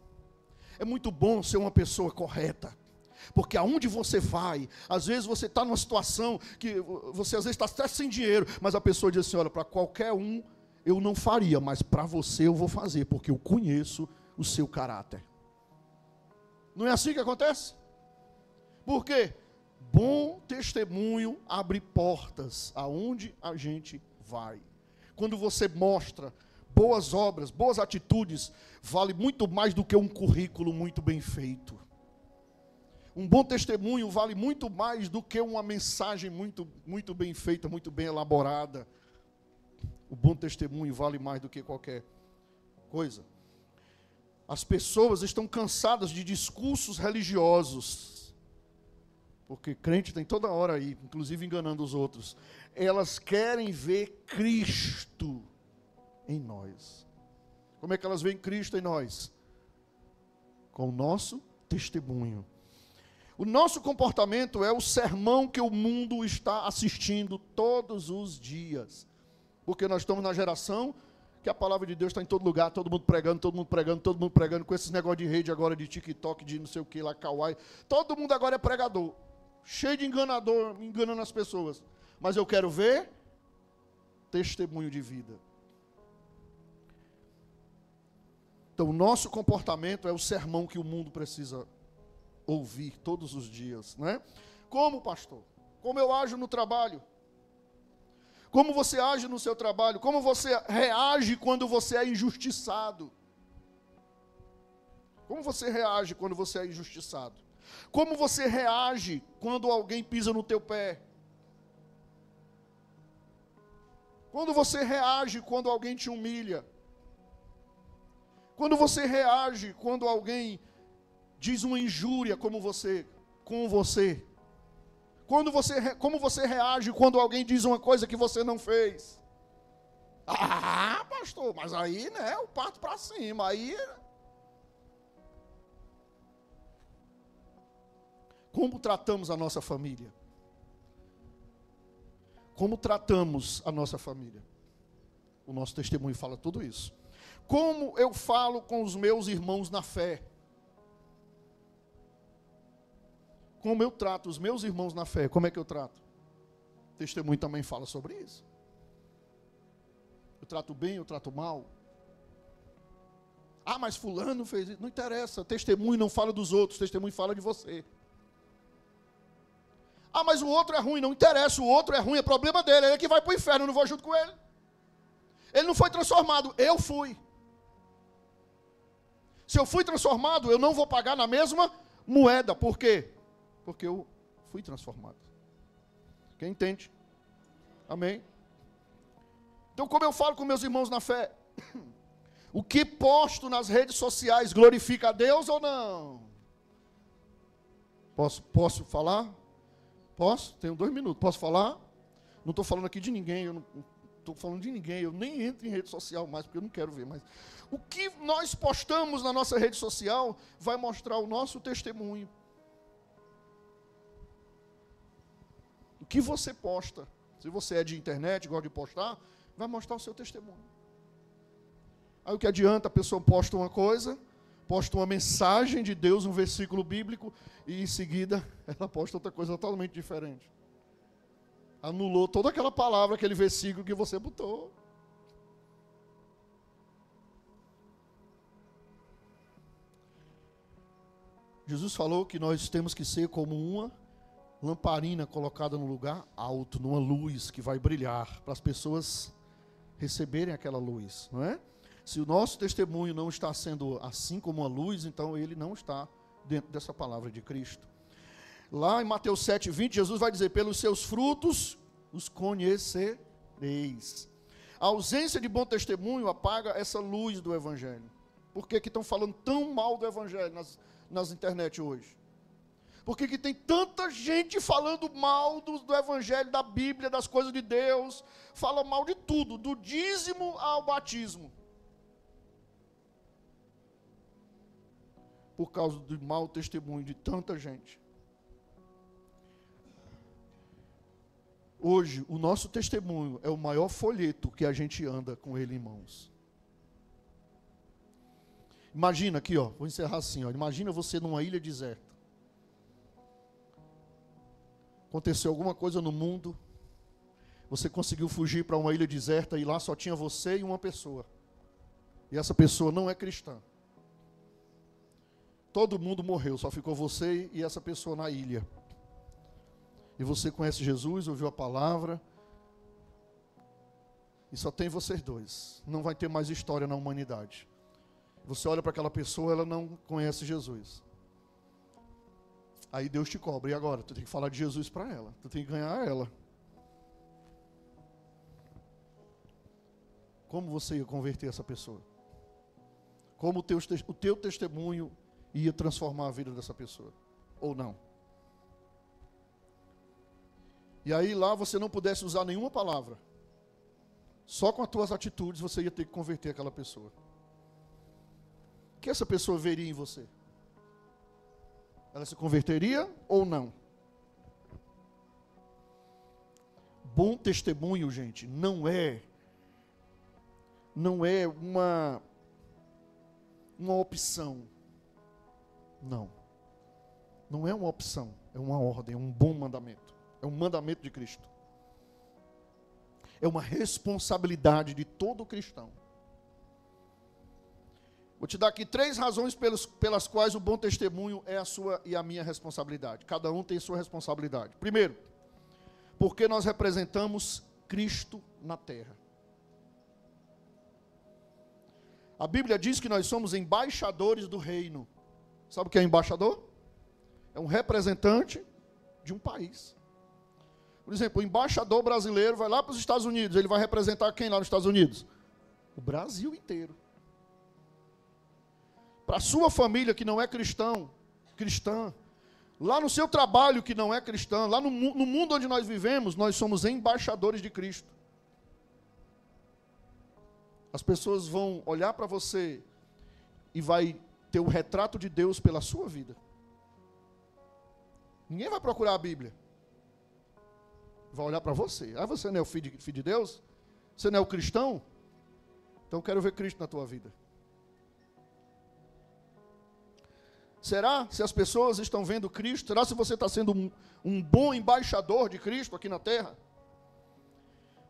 É muito bom ser uma pessoa correta. Porque aonde você vai, às vezes você está numa situação que você às vezes está até sem dinheiro, mas a pessoa diz assim, olha, para qualquer um eu não faria, mas para você eu vou fazer, porque eu conheço o seu caráter. Não é assim que acontece? Por quê? Bom testemunho abre portas aonde a gente vai. Quando você mostra boas obras, boas atitudes, vale muito mais do que um currículo muito bem feito. Um bom testemunho vale muito mais do que uma mensagem muito bem feita, muito bem elaborada. O bom testemunho vale mais do que qualquer coisa. As pessoas estão cansadas de discursos religiosos. Porque crente tem toda hora aí, inclusive enganando os outros. Elas querem ver Cristo em nós. Como é que elas veem Cristo em nós? Com o nosso testemunho. O nosso comportamento é o sermão que o mundo está assistindo todos os dias. Porque nós estamos na geração que a palavra de Deus está em todo lugar, todo mundo pregando, todo mundo pregando, todo mundo pregando, com esses negócios de rede agora, de TikTok, de não sei o que lá, Kawaii. Todo mundo agora é pregador, cheio de enganador, enganando as pessoas. Mas eu quero ver testemunho de vida. Então, o nosso comportamento é o sermão que o mundo precisa ouvir todos os dias, não é? Como, pastor? Como eu ajo no trabalho? Como você age no seu trabalho? Como você reage quando você é injustiçado? Como você reage quando você é injustiçado? Como você reage quando alguém pisa no teu pé? Quando você reage quando alguém te humilha? Quando você reage quando alguém diz uma injúria com você? Como você reage quando alguém diz uma coisa que você não fez? Ah, pastor, mas aí, né, eu parto para cima, aí... Como tratamos a nossa família? Como tratamos a nossa família? O nosso testemunho fala tudo isso. Como eu falo com os meus irmãos na fé? Como eu trato os meus irmãos na fé? Como é que eu trato? O testemunho também fala sobre isso. Eu trato bem, eu trato mal. Ah, mas fulano fez isso. Não interessa, testemunho não fala dos outros, testemunho fala de você. Ah, mas o outro é ruim, não interessa, o outro é ruim, é problema dele, ele é que vai para o inferno, eu não vou junto com ele. Ele não foi transformado, eu fui. Se eu fui transformado, eu não vou pagar na mesma moeda. Por quê? Porque eu fui transformado. Quem entende? Amém? Então, como eu falo com meus irmãos na fé, o que posto nas redes sociais glorifica a Deus ou não? Posso falar? Posso? Tenho 2 minutos. Posso falar? Não estou falando aqui de ninguém, eu não estou falando de ninguém, eu nem entro em rede social mais, porque eu não quero ver mais. O que nós postamos na nossa rede social vai mostrar o nosso testemunho. O que você posta, se você é de internet, gosta de postar, vai mostrar o seu testemunho. Aí o que adianta, a pessoa posta uma coisa, posta uma mensagem de Deus, um versículo bíblico, e em seguida ela posta outra coisa totalmente diferente. Anulou toda aquela palavra, aquele versículo que você botou. Jesus falou que nós temos que ser como uma lamparina colocada num lugar alto, numa luz que vai brilhar, para as pessoas receberem aquela luz, não é? Se o nosso testemunho não está sendo assim como a luz, então ele não está dentro dessa palavra de Cristo. Lá em Mateus 7:20, Jesus vai dizer: pelos seus frutos os conhecereis. A ausência de bom testemunho apaga essa luz do Evangelho. Por que estão falando tão mal do Evangelho nas internet hoje? Por que tem tanta gente falando mal do Evangelho, da Bíblia, das coisas de Deus? Fala mal de tudo, do dízimo ao batismo. Por causa do mau testemunho de tanta gente. Hoje, o nosso testemunho é o maior folheto que a gente anda com ele em mãos. Imagina aqui, ó, vou encerrar assim, ó, imagina você numa ilha deserta. Aconteceu alguma coisa no mundo, você conseguiu fugir para uma ilha deserta e lá só tinha você e uma pessoa. E essa pessoa não é cristã. Todo mundo morreu, só ficou você e essa pessoa na ilha. E você conhece Jesus, ouviu a palavra, e só tem vocês dois. Não vai ter mais história na humanidade. Você olha para aquela pessoa, ela não conhece Jesus. Aí Deus te cobra, e agora? Tu tem que falar de Jesus para ela, tu tem que ganhar ela. Como você ia converter essa pessoa? Como o teu testemunho ia transformar a vida dessa pessoa? Ou não? E aí lá você não pudesse usar nenhuma palavra. Só com as tuas atitudes você ia ter que converter aquela pessoa. O que essa pessoa veria em você? Ela se converteria ou não? Bom testemunho, gente, não é uma opção. Não. Não é uma opção, é uma ordem, é um bom mandamento. É um mandamento de Cristo. É uma responsabilidade de todo cristão. Vou te dar aqui 3 razões pelas quais o bom testemunho é a sua e a minha responsabilidade. Cada um tem sua responsabilidade. Primeiro, porque nós representamos Cristo na terra. A Bíblia diz que nós somos embaixadores do reino. Sabe o que é embaixador? É um representante de um país. Por exemplo, o embaixador brasileiro vai lá para os Estados Unidos. Ele vai representar quem lá nos Estados Unidos? O Brasil inteiro. Para a sua família que não é cristã, lá no seu trabalho que não é cristã, lá no mundo onde nós vivemos, nós somos embaixadores de Cristo. As pessoas vão olhar para você e vai ter o retrato de Deus pela sua vida. Ninguém vai procurar a Bíblia. Vai olhar para você. Ah, você não é o filho de Deus? Você não é o cristão? Então eu quero ver Cristo na tua vida. Será se as pessoas estão vendo Cristo? Será se você está sendo um bom embaixador de Cristo aqui na terra?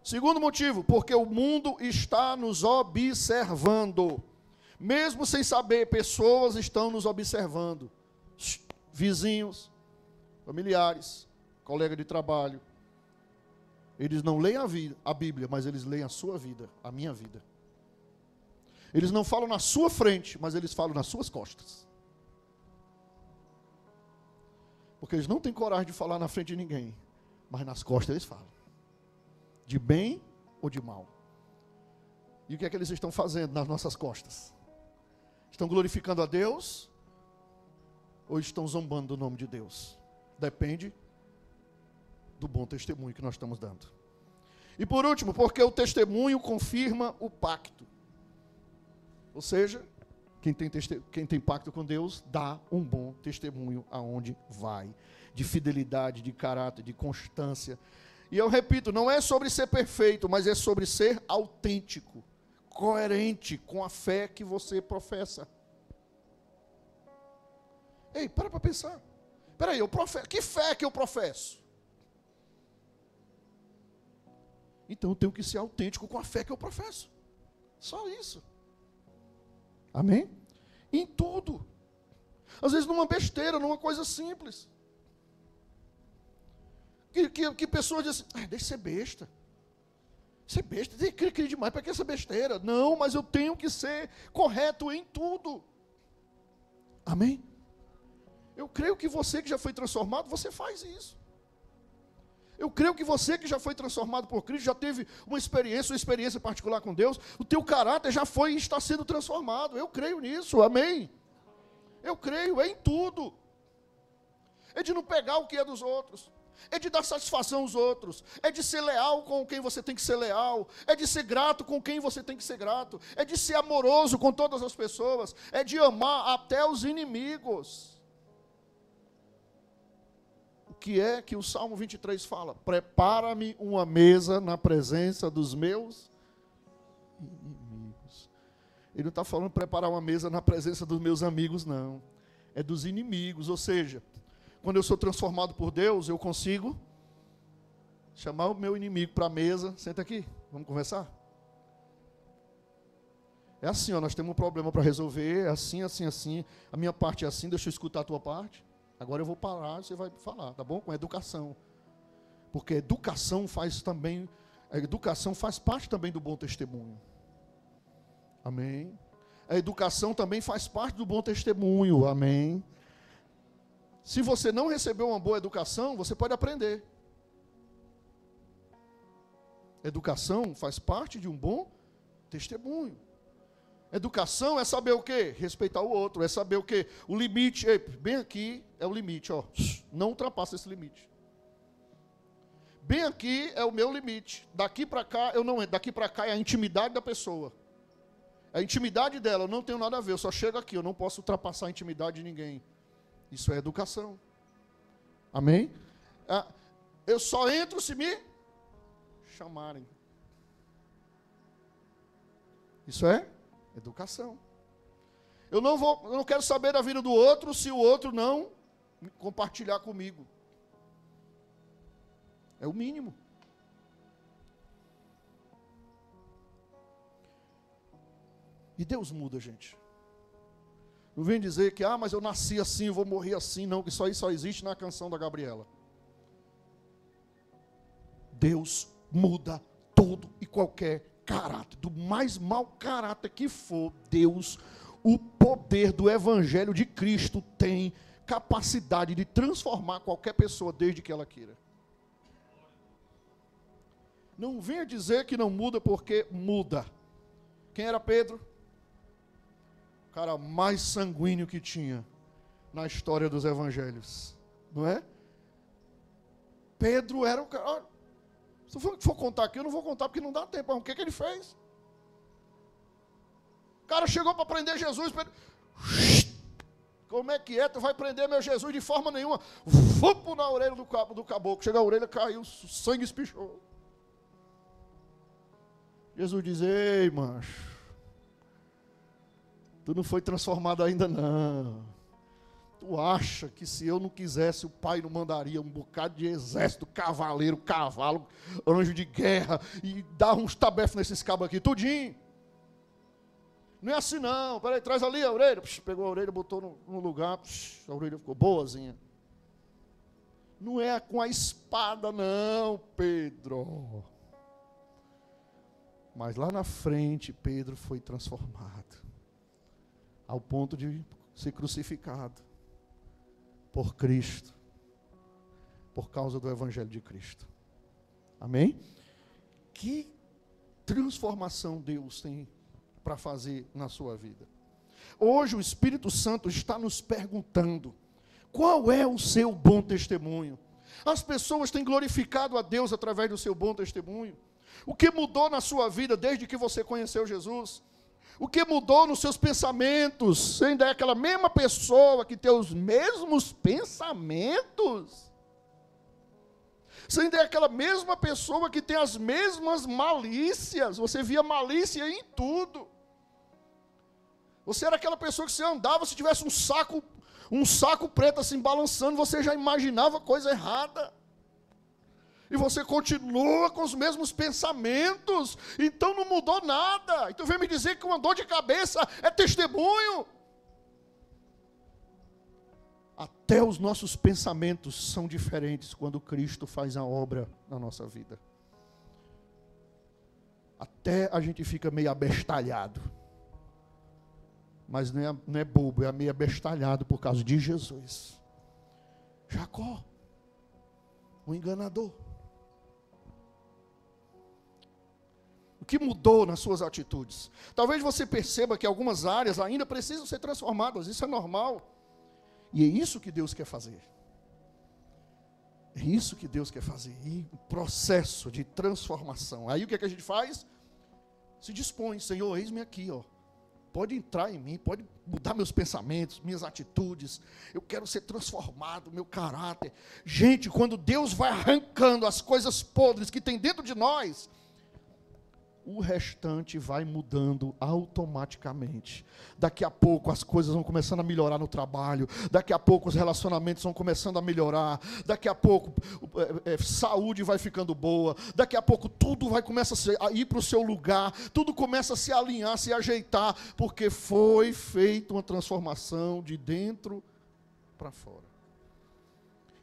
Segundo motivo, porque o mundo está nos observando. Mesmo sem saber, pessoas estão nos observando. Vizinhos, familiares, colega de trabalho. Eles não leem a Bíblia, mas eles leem a sua vida, a minha vida. Eles não falam na sua frente, mas eles falam nas suas costas. Porque eles não têm coragem de falar na frente de ninguém, mas nas costas eles falam. De bem ou de mal. E o que é que eles estão fazendo nas nossas costas? Estão glorificando a Deus? Ou estão zombando do nome de Deus? Depende do bom testemunho que nós estamos dando. E por último, porque o testemunho confirma o pacto. Ou seja, quem tem pacto com Deus, dá um bom testemunho aonde vai. De fidelidade, de caráter, de constância. E eu repito, não é sobre ser perfeito, mas é sobre ser autêntico, coerente com a fé que você professa. Ei, para pensar. Espera aí, que fé que eu professo? Então eu tenho que ser autêntico com a fé que eu professo. Só isso. Amém? Em tudo. Às vezes numa besteira, numa coisa simples. Que pessoas dizem assim, deixa de ser besta. Isso é besta, tem que crer demais, para que essa besteira? Não, mas eu tenho que ser correto em tudo. Amém? Eu creio que você que já foi transformado, você faz isso. Eu creio que você que já foi transformado por Cristo, já teve uma experiência particular com Deus, o teu caráter já foi e está sendo transformado. Eu creio nisso, amém? Eu creio em tudo. É de não pegar o que é dos outros. É de dar satisfação aos outros. É de ser leal com quem você tem que ser leal. É de ser grato com quem você tem que ser grato. É de ser amoroso com todas as pessoas. É de amar até os inimigos. O que é que o Salmo 23 fala? Prepara-me uma mesa na presença dos meus inimigos. Ele não está falando preparar uma mesa na presença dos meus amigos, não. É dos inimigos, ou seja, quando eu sou transformado por Deus, eu consigo chamar o meu inimigo para a mesa. Senta aqui, vamos conversar? É assim, ó, nós temos um problema para resolver, é assim, assim, assim. A minha parte é assim, deixa eu escutar a tua parte. Agora eu vou parar, você vai falar, tá bom? Com educação. Porque educação faz parte também do bom testemunho. Amém? A educação também faz parte do bom testemunho. Amém? Se você não recebeu uma boa educação, você pode aprender. Educação faz parte de um bom testemunho. Educação é saber o quê? Respeitar o outro. É saber o quê? O limite. Ei, bem aqui é o limite, ó. Não ultrapassa esse limite. Bem aqui é o meu limite. Daqui para cá, eu não entro. Daqui para cá é a intimidade da pessoa. A intimidade dela, eu não tenho nada a ver. Eu só chego aqui, eu não posso ultrapassar a intimidade de ninguém. Isso é educação. Amém? Eu só entro se me chamarem. Isso é educação. Eu não quero saber da vida do outro se o outro não compartilhar comigo. É o mínimo. E Deus muda, gente. Não vem dizer que, mas eu nasci assim, eu vou morrer assim. Não, que isso aí só existe na canção da Gabriela. Deus muda todo e qualquer caráter. Do mais mau caráter que for, Deus, o poder do Evangelho de Cristo tem capacidade de transformar qualquer pessoa desde que ela queira. Não venha dizer que não muda, porque muda. Quem era Pedro? O cara mais sanguíneo que tinha na história dos evangelhos, não é? Pedro era o cara. Se eu for contar aqui, eu não vou contar porque não dá tempo. O que ele fez? O cara chegou para prender Jesus. Pedro, como é que é? Tu vai prender meu Jesus de forma nenhuma? Vupo na orelha do caboclo. Chega a orelha, caiu, o sangue espichou. Jesus diz: ei, macho, tu não foi transformado ainda não. Tu acha que se eu não quisesse, o Pai não mandaria um bocado de exército, cavaleiro, cavalo, anjo de guerra, e dar uns tabefes nesses cabos aqui, tudinho. Não é assim não. Peraí, traz ali a orelha. Pegou a orelha, botou no lugar, a orelha ficou boazinha. Não é com a espada não, Pedro. Mas lá na frente, Pedro foi transformado, ao ponto de ser crucificado por Cristo, por causa do Evangelho de Cristo. Amém? Que transformação Deus tem para fazer na sua vida. Hoje o Espírito Santo está nos perguntando: qual é o seu bom testemunho? As pessoas têm glorificado a Deus através do seu bom testemunho. O que mudou na sua vida desde que você conheceu Jesus? O que mudou nos seus pensamentos? Você ainda é aquela mesma pessoa que tem os mesmos pensamentos? Você ainda é aquela mesma pessoa que tem as mesmas malícias? Você via malícia em tudo. Você era aquela pessoa que você andava, se tivesse um saco preto assim balançando, você já imaginava coisa errada. E você continua com os mesmos pensamentos, então não mudou nada. Então vem me dizer que uma dor de cabeça é testemunho. Até os nossos pensamentos são diferentes quando Cristo faz a obra na nossa vida. Até a gente fica meio abestalhado. Mas não é bobo, é meio abestalhado por causa de Jesus. Jacó, o enganador. O que mudou nas suas atitudes? Talvez você perceba que algumas áreas ainda precisam ser transformadas, isso é normal. E é isso que Deus quer fazer. É isso que Deus quer fazer. E um processo de transformação. Aí o que é que a gente faz? Se dispõe, Senhor, eis-me aqui, ó. Pode entrar em mim, pode mudar meus pensamentos, minhas atitudes. Eu quero ser transformado, meu caráter. Gente, quando Deus vai arrancando as coisas podres que tem dentro de nós, o restante vai mudando automaticamente. Daqui a pouco as coisas vão começando a melhorar no trabalho. Daqui a pouco os relacionamentos vão começando a melhorar. Daqui a pouco saúde vai ficando boa. Daqui a pouco tudo vai começar a ir para o seu lugar. Tudo começa a se alinhar, se ajeitar. Porque foi feita uma transformação de dentro para fora.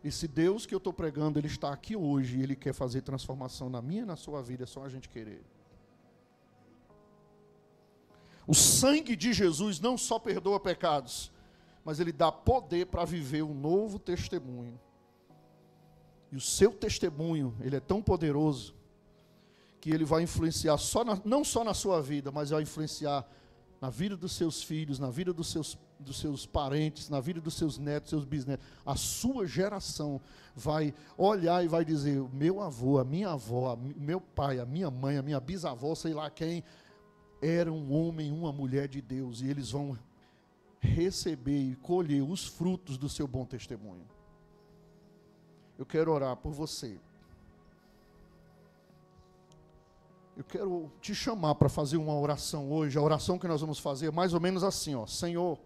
Esse Deus que eu estou pregando, Ele está aqui hoje. E Ele quer fazer transformação na minha e na sua vida. É só a gente querer. O sangue de Jesus não só perdoa pecados, mas Ele dá poder para viver um novo testemunho. E o seu testemunho, ele é tão poderoso, que ele vai influenciar não só na sua vida, mas vai influenciar na vida dos seus filhos, na vida dos seus parentes, na vida dos seus netos, seus bisnetos. A sua geração vai olhar e vai dizer, meu avô, a minha avó, meu pai, a minha mãe, a minha bisavó, sei lá quem, era um homem, uma mulher de Deus, e eles vão receber e colher os frutos do seu bom testemunho. Eu quero orar por você. Eu quero te chamar para fazer uma oração hoje. A oração que nós vamos fazer é mais ou menos assim, ó. Senhor,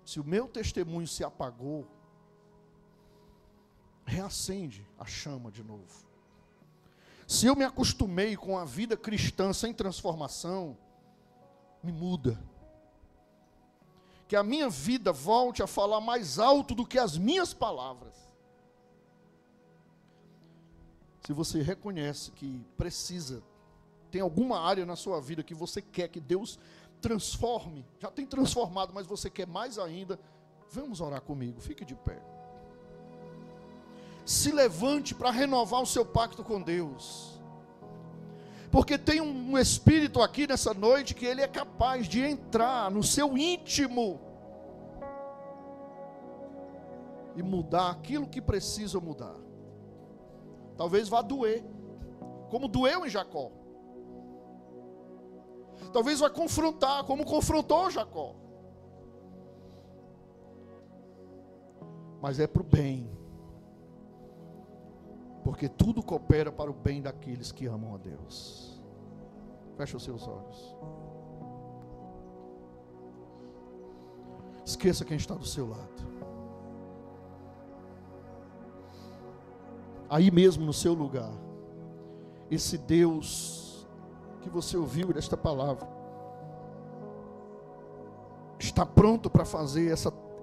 se o meu testemunho se apagou, reacende a chama de novo. Se eu me acostumei com a vida cristã sem transformação, me muda. Que a minha vida volte a falar mais alto do que as minhas palavras. Se você reconhece que precisa, tem alguma área na sua vida que você quer que Deus transforme, já tem transformado, mas você quer mais ainda, vamos orar comigo, fique de pé. Se levante para renovar o seu pacto com Deus. Porque tem um espírito aqui nessa noite que ele é capaz de entrar no seu íntimo e mudar aquilo que precisa mudar. Talvez vá doer, como doeu em Jacó. Talvez vai confrontar, como confrontou Jacó. Mas é para o bem. Porque tudo coopera para o bem daqueles que amam a Deus. Feche os seus olhos. Esqueça quem está do seu lado. Aí mesmo no seu lugar, esse Deus que você ouviu desta palavra, está pronto para fazer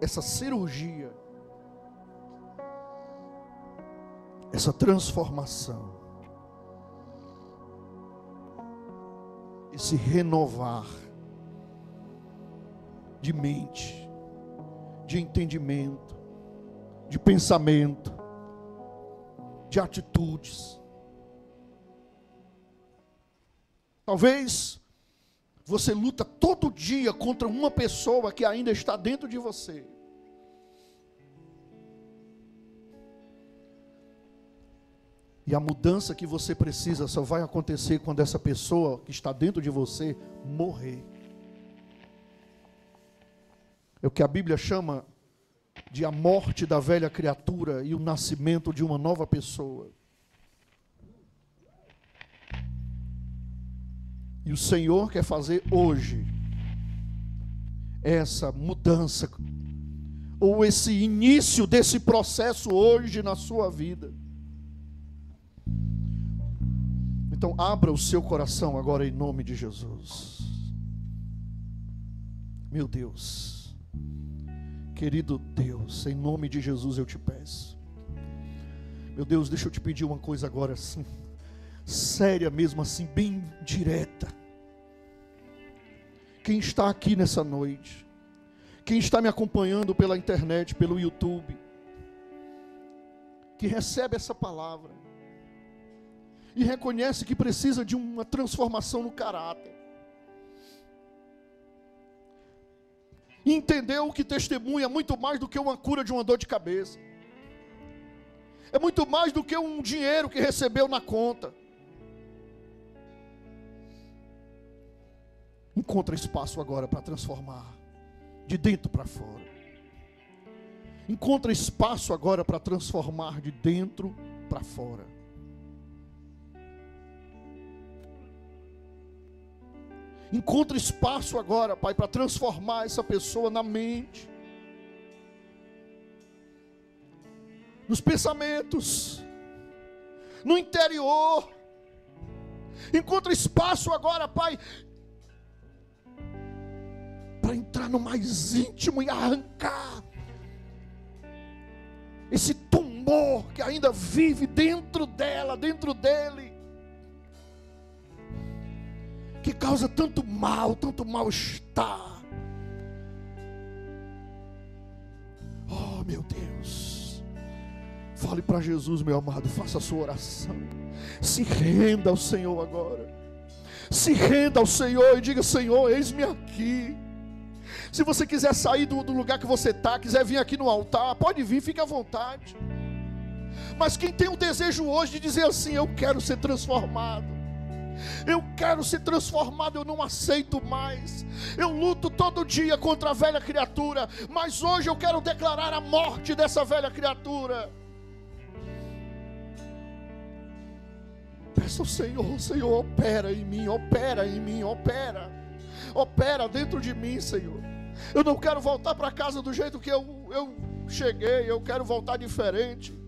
essa cirurgia, essa transformação, esse renovar de mente, de entendimento, de pensamento, de atitudes. Talvez você luta todo dia contra uma pessoa que ainda está dentro de você. E a mudança que você precisa só vai acontecer quando essa pessoa que está dentro de você morrer. É o que a Bíblia chama de a morte da velha criatura e o nascimento de uma nova pessoa. E o Senhor quer fazer hoje essa mudança, ou esse início desse processo hoje na sua vida. Então abra o seu coração agora em nome de Jesus. Meu Deus, querido Deus, em nome de Jesus eu te peço. Meu Deus, deixa eu te pedir uma coisa agora, sim. séria mesmo assim, bem direta. Quem está aqui nessa noite, quem está me acompanhando pela internet, pelo YouTube, que recebe essa palavra e reconhece que precisa de uma transformação no caráter, e entendeu que testemunha é muito mais do que uma cura de uma dor de cabeça, é muito mais do que um dinheiro que recebeu na conta. Encontra espaço agora para transformar de dentro para fora. Encontra espaço agora para transformar de dentro para fora. Encontra espaço agora, Pai, para transformar essa pessoa na mente, nos pensamentos, no interior. Encontra espaço agora, Pai, para entrar no mais íntimo e arrancar esse tumor que ainda vive dentro dela, dentro dele, que causa tanto mal-estar. Oh, meu Deus, fale para Jesus, meu amado, faça a sua oração, se renda ao Senhor agora, se renda ao Senhor e diga: Senhor, eis-me aqui. Se você quiser sair do lugar que você está, quiser vir aqui no altar, pode vir, fique à vontade. Mas quem tem o desejo hoje de dizer assim: eu quero ser transformado, eu quero ser transformado, eu não aceito mais, eu luto todo dia contra a velha criatura, mas hoje eu quero declarar a morte dessa velha criatura. Peça ao Senhor: Senhor, opera em mim, opera dentro de mim, Senhor. Eu não quero voltar para casa do jeito que eu cheguei, eu quero voltar diferente.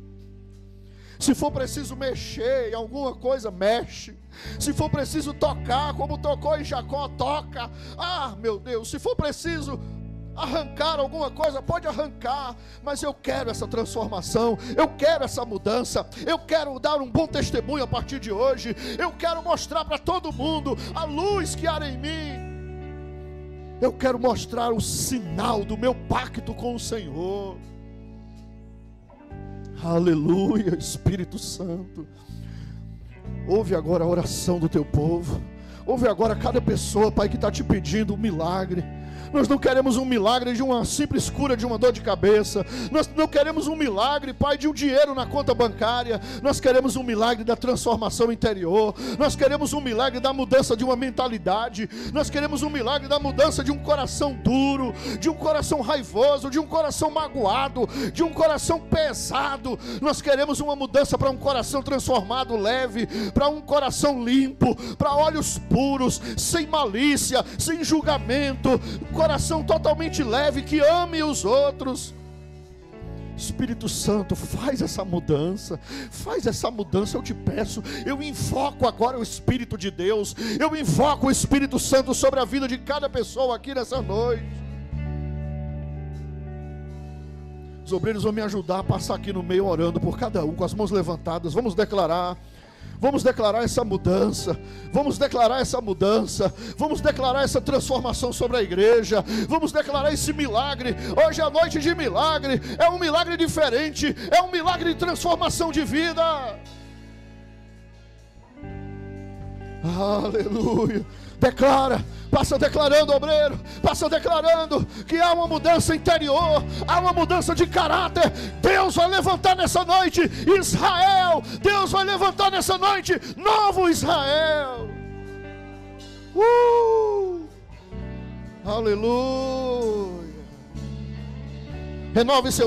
Se for preciso mexer em alguma coisa, mexe. Se for preciso tocar, como tocou em Jacó, toca. Ah, meu Deus, se for preciso arrancar alguma coisa, pode arrancar. Mas eu quero essa transformação, eu quero essa mudança, eu quero dar um bom testemunho a partir de hoje. Eu quero mostrar para todo mundo a luz que há em mim. Eu quero mostrar o sinal do meu pacto com o Senhor. Aleluia, Espírito Santo. Ouve agora a oração do teu povo. Ouve agora cada pessoa, Pai, que está te pedindo um milagre. Nós não queremos um milagre de uma simples cura de uma dor de cabeça. Nós não queremos um milagre, Pai, de um dinheiro na conta bancária. Nós queremos um milagre da transformação interior. Nós queremos um milagre da mudança de uma mentalidade. Nós queremos um milagre da mudança de um coração duro, de um coração raivoso, de um coração magoado, de um coração pesado. Nós queremos uma mudança para um coração transformado, leve, para um coração limpo, para olhos puros, sem malícia, sem julgamento, coração totalmente leve, que ame os outros. Espírito Santo, faz essa mudança, eu te peço. Eu invoco agora o Espírito de Deus, eu invoco o Espírito Santo sobre a vida de cada pessoa aqui nessa noite. Os obreiros vão me ajudar a passar aqui no meio orando por cada um, com as mãos levantadas. Vamos declarar essa mudança, vamos declarar essa transformação sobre a igreja, vamos declarar esse milagre. Hoje é a noite de milagre, é um milagre diferente, é um milagre de transformação de vida. Aleluia. Declara, passa declarando, obreiro, passa declarando que há uma mudança interior, há uma mudança de caráter. Deus vai levantar nessa noite Israel, Deus vai levantar nessa noite novo Israel. Aleluia. Renove seu